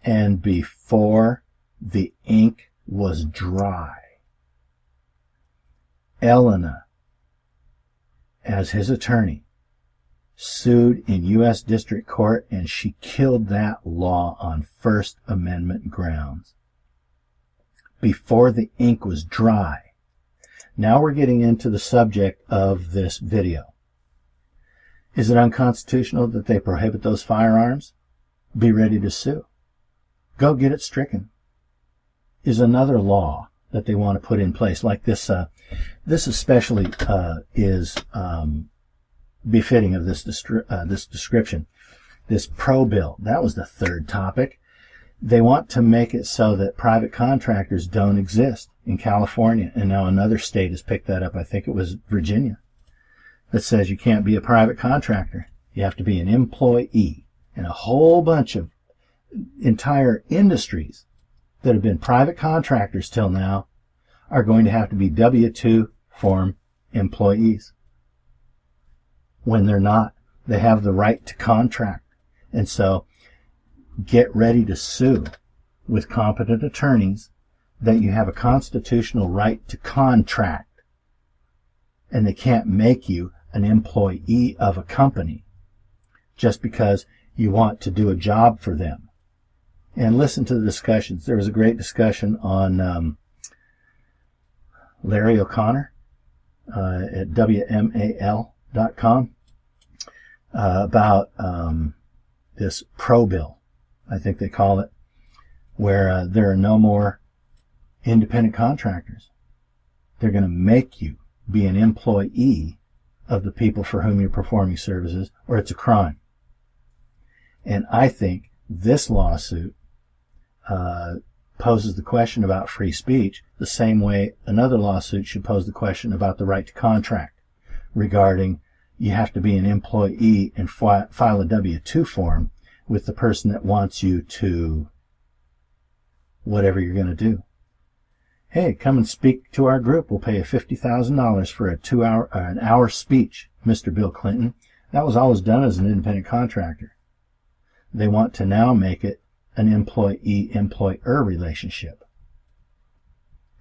And before the ink was dry, Elena, as his attorney, sued in U.S. District Court, and she killed that law on First Amendment grounds. Before the ink was dry. Now we're getting into the subject of this video. Is it unconstitutional that they prohibit those firearms? Be ready to sue. Go get it stricken. Is another law that they want to put in place, like this. This especially is befitting of this description. This pro bill. That was the third topic. They want to make it so that private contractors don't exist in California, and now another state has picked that up. I think it was Virginia, that says you can't be a private contractor. You have to be an employee. And a whole bunch of entire industries that have been private contractors till now are going to have to be W-2 form employees. When they're not, they have the right to contract. And so get ready to sue with competent attorneys that you have a constitutional right to contract, and they can't make you an employee of a company just because you want to do a job for them. And listen to the discussions. There was a great discussion on Larry O'Connor at WMAL.com about this pro bill, I think they call it, where there are no more independent contractors. They're going to make you be an employee of the people for whom you're performing services, or it's a crime. And I think this lawsuit poses the question about free speech the same way another lawsuit should pose the question about the right to contract, regarding you have to be an employee and file a W-2 form with the person that wants you to whatever you're going to do. Hey, come and speak to our group. We'll pay you $50,000 for an hour speech, Mr. Bill Clinton. That was always done as an independent contractor. They want to now make it an employee-employer relationship.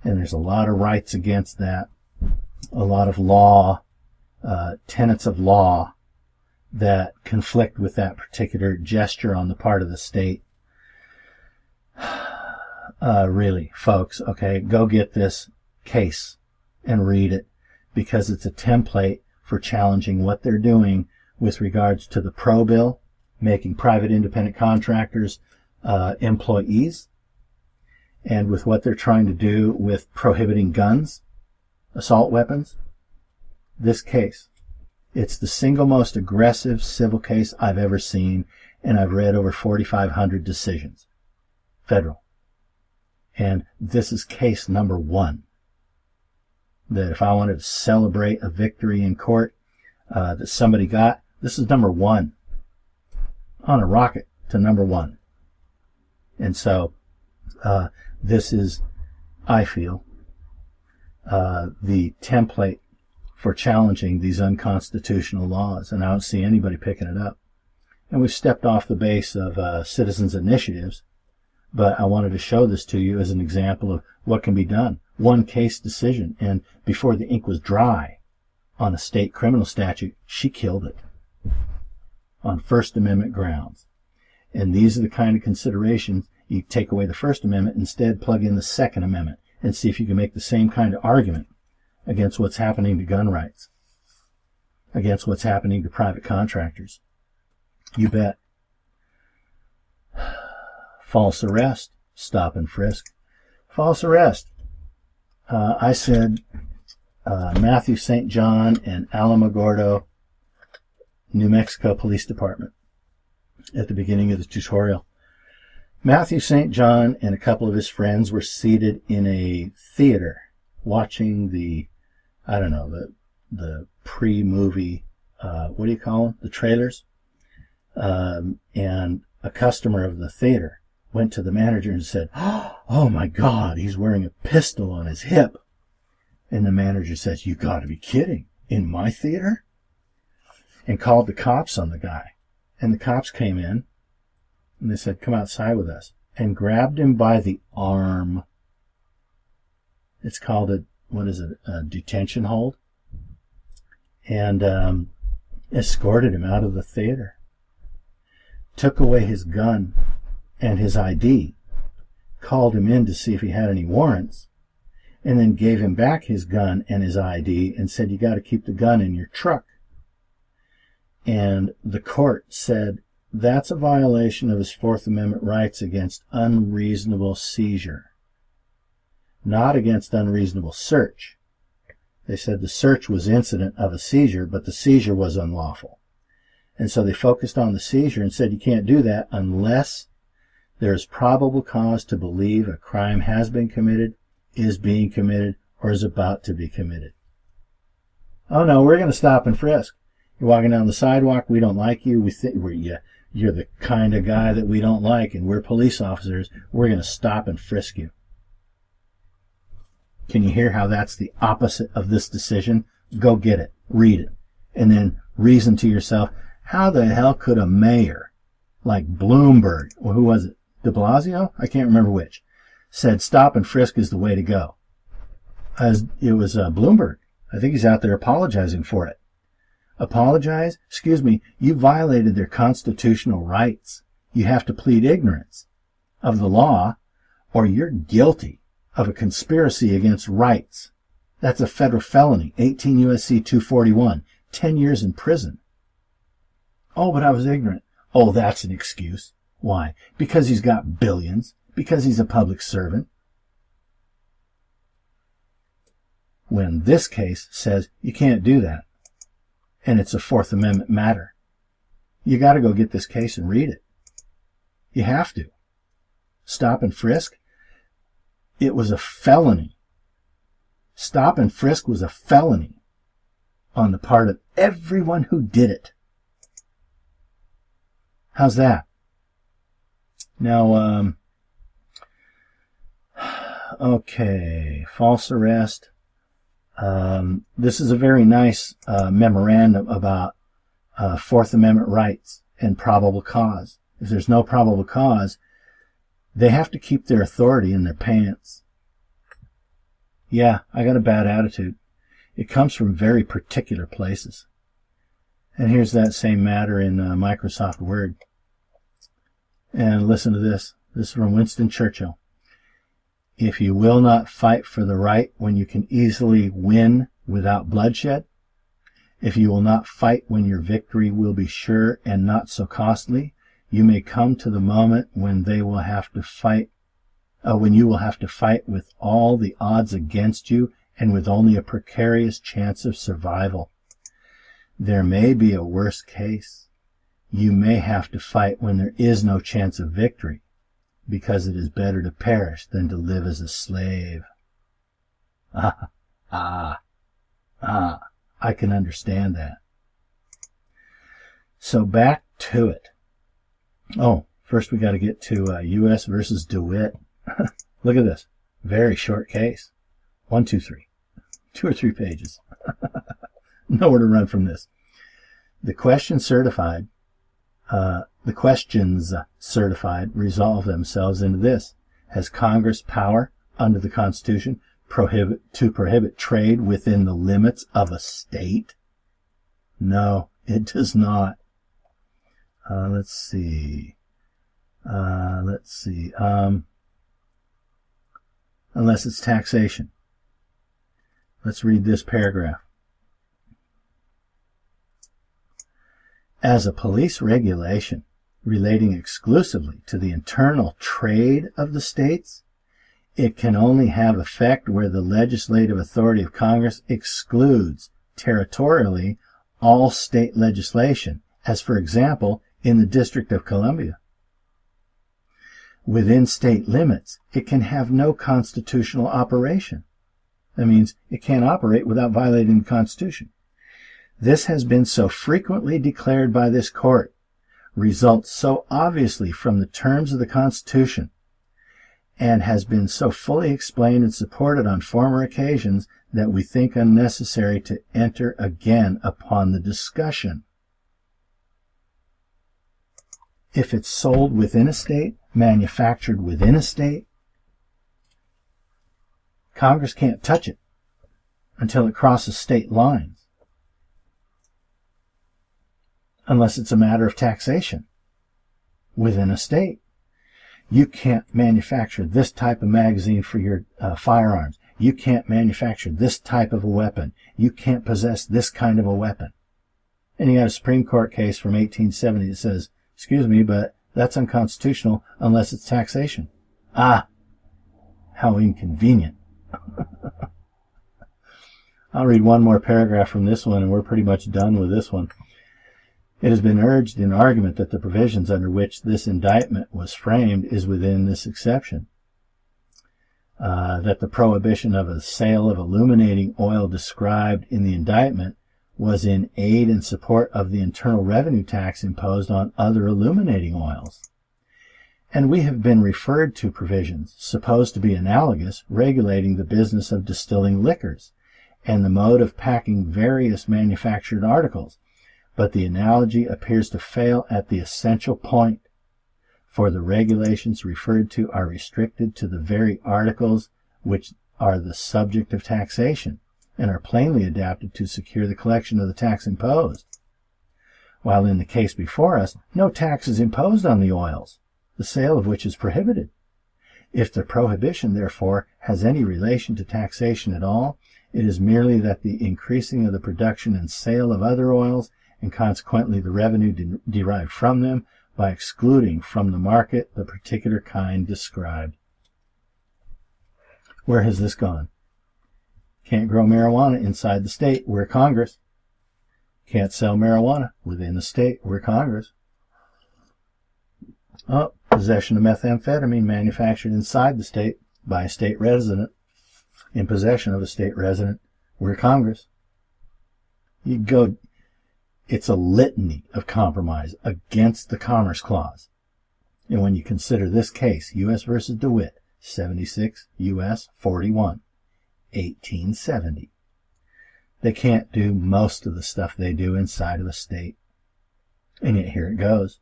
And there's a lot of rights against that, a lot of law, tenets of law that conflict with that particular gesture on the part of the state. Really, folks, okay, go get this case and read it, because it's a template for challenging what they're doing with regards to the Pro Bill, making private independent contractors employees, and with what they're trying to do with prohibiting guns, assault weapons. This case, it's the single most aggressive civil case I've ever seen, and I've read over 4,500 decisions, federal. And this is case number 1. That if I wanted to celebrate a victory in court that somebody got, this is number 1. On a rocket to number 1. And so this is, I feel, the template for challenging these unconstitutional laws, and I don't see anybody picking it up. And we've stepped off the base of citizens' initiatives, but I wanted to show this to you as an example of what can be done. One case decision, and before the ink was dry on a state criminal statute, she killed it on First Amendment grounds. And these are the kind of considerations you take away the First Amendment, instead plug in the Second Amendment, and see if you can make the same kind of argument against what's happening to gun rights, against what's happening to private contractors. You bet. False arrest, stop and frisk. False arrest. I said Matthew St. John and Alamogordo, New Mexico Police Department at the beginning of the tutorial. Matthew St. John and a couple of his friends were seated in a theater watching the, I don't know, the pre-movie, what do you call them? The trailers. And a customer of the theater went to the manager and said, "Oh my God, he's wearing a pistol on his hip." And the manager says, "You got to be kidding. In my theater?" And called the cops on the guy. And the cops came in and they said, "Come outside with us," and grabbed him by the arm. It's called a detention hold. And escorted him out of the theater. Took away his gun and his ID, called him in to see if he had any warrants, and then gave him back his gun and his ID and said, "You got to keep the gun in your truck." And the court said that's a violation of his Fourth Amendment rights against unreasonable seizure, not against unreasonable search. They said the search was incident of a seizure, but the seizure was unlawful. And so they focused on the seizure and said you can't do that unless there is probable cause to believe a crime has been committed, is being committed, or is about to be committed. Oh no, we're going to stop and frisk. You're walking down the sidewalk, we don't like you, we think you're the kind of guy that we don't like, and we're police officers, we're going to stop and frisk you. Can you hear how that's the opposite of this decision? Go get it, read it, and then reason to yourself, how the hell could a mayor like Bloomberg, or who was it, de Blasio? I can't remember which, said stop and frisk is the way to go. It was Bloomberg. I think he's out there apologizing for it. Apologize? Excuse me, you violated their constitutional rights. You have to plead ignorance of the law, or you're guilty of a conspiracy against rights. That's a federal felony, 18 U.S.C. 241, 10 years in prison. Oh, but I was ignorant. Oh, that's an excuse. Why? Because he's got billions, because he's a public servant. When this case says you can't do that. and it's a Fourth Amendment matter. You got to go get this case and read it. You have to. Stop and frisk, it was a felony. Stop and frisk was a felony on the part of everyone who did it. How's that? Now, okay, false arrest. This is a very nice memorandum about Fourth Amendment rights and probable cause. If there's no probable cause, they have to keep their authority in their pants. Yeah, I got a bad attitude. It comes from very particular places. And here's that same matter in Microsoft Word. And listen to this. This is from Winston Churchill. If you will not fight for the right when you can easily win without bloodshed, if you will not fight when your victory will be sure and not so costly, you may come to the moment when they will have to fight, when you will have to fight with all the odds against you and with only a precarious chance of survival. There may be a worse case. You may have to fight when there is no chance of victory, because it is better to perish than to live as a slave. I can understand that. So back to it. Oh, first we got to get to U.S. versus DeWitt. Look at this. Very short case. 1, 2, 3. 2 or 3 pages. Nowhere to run from this. The questions certified resolve themselves into this. Has Congress power under the Constitution to prohibit trade within the limits of a state? No, it does not. Let's see. Unless it's taxation. Let's read this paragraph. As a police regulation relating exclusively to the internal trade of the states, it can only have effect where the legislative authority of Congress excludes territorially all state legislation, as for example, in the District of Columbia. Within state limits, it can have no constitutional operation. That means it can't operate without violating the Constitution. This has been so frequently declared by this court, results so obviously from the terms of the Constitution, and has been so fully explained and supported on former occasions that we think unnecessary to enter again upon the discussion. If it's sold within a state, manufactured within a state, Congress can't touch it until it crosses state lines, unless it's a matter of taxation within a state. You can't manufacture this type of magazine for your firearms. You can't manufacture this type of a weapon. You can't possess this kind of a weapon. And you got a Supreme Court case from 1870 that says, excuse me, but that's unconstitutional unless it's taxation. Ah, how inconvenient. I'll read one more paragraph from this one, and we're pretty much done with this one. It has been urged in argument that the provisions under which this indictment was framed is within this exception. That the prohibition of a sale of illuminating oil described in the indictment was in aid and support of the internal revenue tax imposed on other illuminating oils. And we have been referred to provisions supposed to be analogous regulating the business of distilling liquors and the mode of packing various manufactured articles, but the analogy appears to fail at the essential point, for the regulations referred to are restricted to the very articles which are the subject of taxation, and are plainly adapted to secure the collection of the tax imposed. While in the case before us, no tax is imposed on the oils, the sale of which is prohibited. If the prohibition, therefore, has any relation to taxation at all, it is merely that the increasing of the production and sale of other oils, and consequently the revenue derived from them, by excluding from the market the particular kind described. Where has this gone? Can't grow marijuana inside the state. We're Congress. Can't sell marijuana within the state. We're Congress. Oh, possession of methamphetamine manufactured inside the state by a state resident in possession of a state resident. We're Congress. You go, it's a litany of compromise against the Commerce Clause. And when you consider this case, U.S. versus DeWitt, 76 U.S. 41, 1870. They can't do most of the stuff they do inside of the state. And yet here it goes.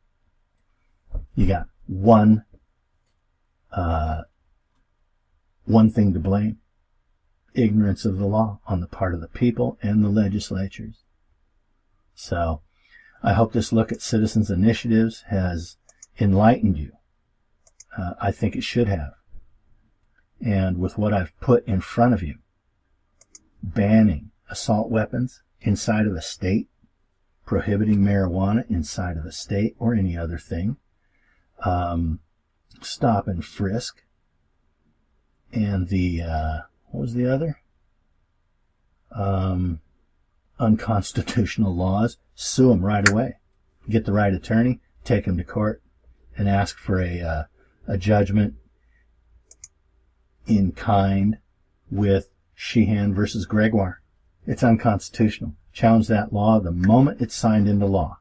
You got one thing to blame. Ignorance of the law on the part of the people and the legislatures. So I hope this look at citizens' initiatives has enlightened you. I think it should have. And with what I've put in front of you, banning assault weapons inside of the state, prohibiting marijuana inside of the state or any other thing, stop and frisk, and the what was the other? Unconstitutional laws. Sue them right away. Get the right attorney, take them to court, and ask for a judgment in kind with Sheehan versus Gregoire. It's unconstitutional. Challenge that law the moment it's signed into law.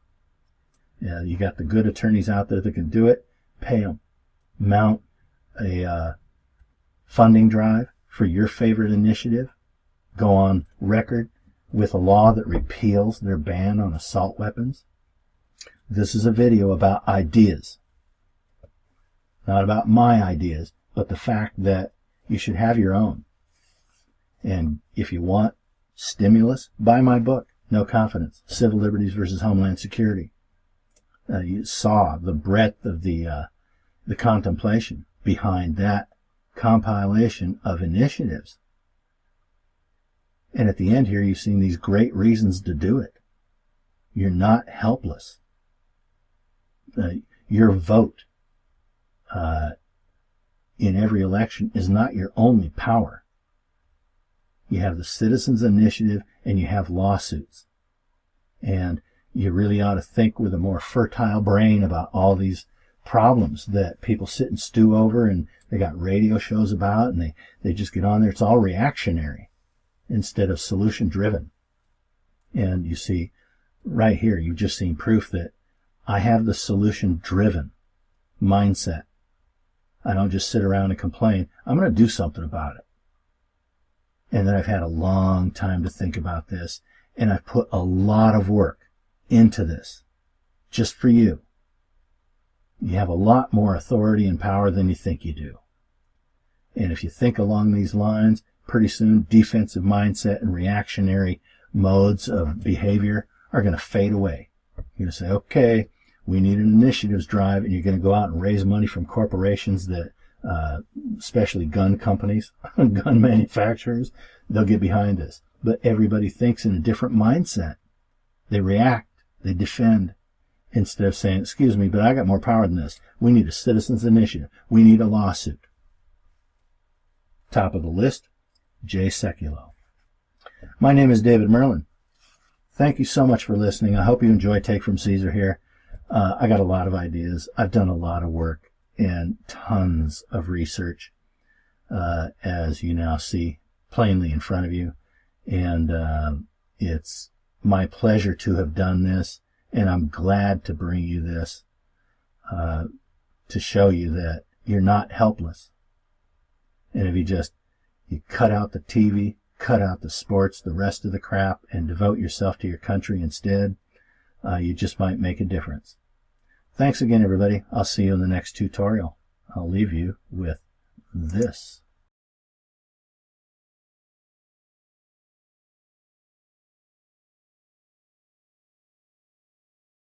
You got the good attorneys out there that can do it. Pay them. Mount a funding drive for your favorite initiative. Go on record with a law that repeals their ban on assault weapons. This is a video about ideas. Not about my ideas, but the fact that you should have your own. And if you want stimulus, buy my book, No Confidence, Civil Liberties versus Homeland Security. You saw the breadth of the contemplation behind that compilation of initiatives. And at the end here, you've seen these great reasons to do it. You're not helpless. Your vote in every election is not your only power. You have the citizens' initiative and you have lawsuits. And you really ought to think with a more fertile brain about all these problems that people sit and stew over, and they got radio shows about, and they just get on there. It's all reactionary instead of solution driven. And you see right here, you've just seen proof that I have the solution driven mindset. I don't just sit around and complain. I'm going to do something about it. And then I've had a long time to think about this, and I've put a lot of work into this just for you. You have a lot more authority and power than you think you do. And if you think along these lines, pretty soon defensive mindset and reactionary modes of behavior are going to fade away. You're going to say, okay, we need an initiatives drive, and you're going to go out and raise money from corporations that, especially gun companies, gun manufacturers, they'll get behind this. But everybody thinks in a different mindset. They react, they defend, instead of saying, excuse me, but I got more power than this. We need a citizens initiative. We need a lawsuit. Top of the list, Jay Sekulow. My name is David Myrland. Thank you so much for listening. I hope you enjoy Take from Caesar here. I got a lot of ideas. I've done a lot of work and tons of research, as you now see plainly in front of you. And it's my pleasure to have done this, and I'm glad to bring you this to show you that you're not helpless. And if you cut out the TV, cut out the sports, the rest of the crap, and devote yourself to your country instead, you just might make a difference. Thanks again, everybody. I'll see you in the next tutorial. I'll leave you with this.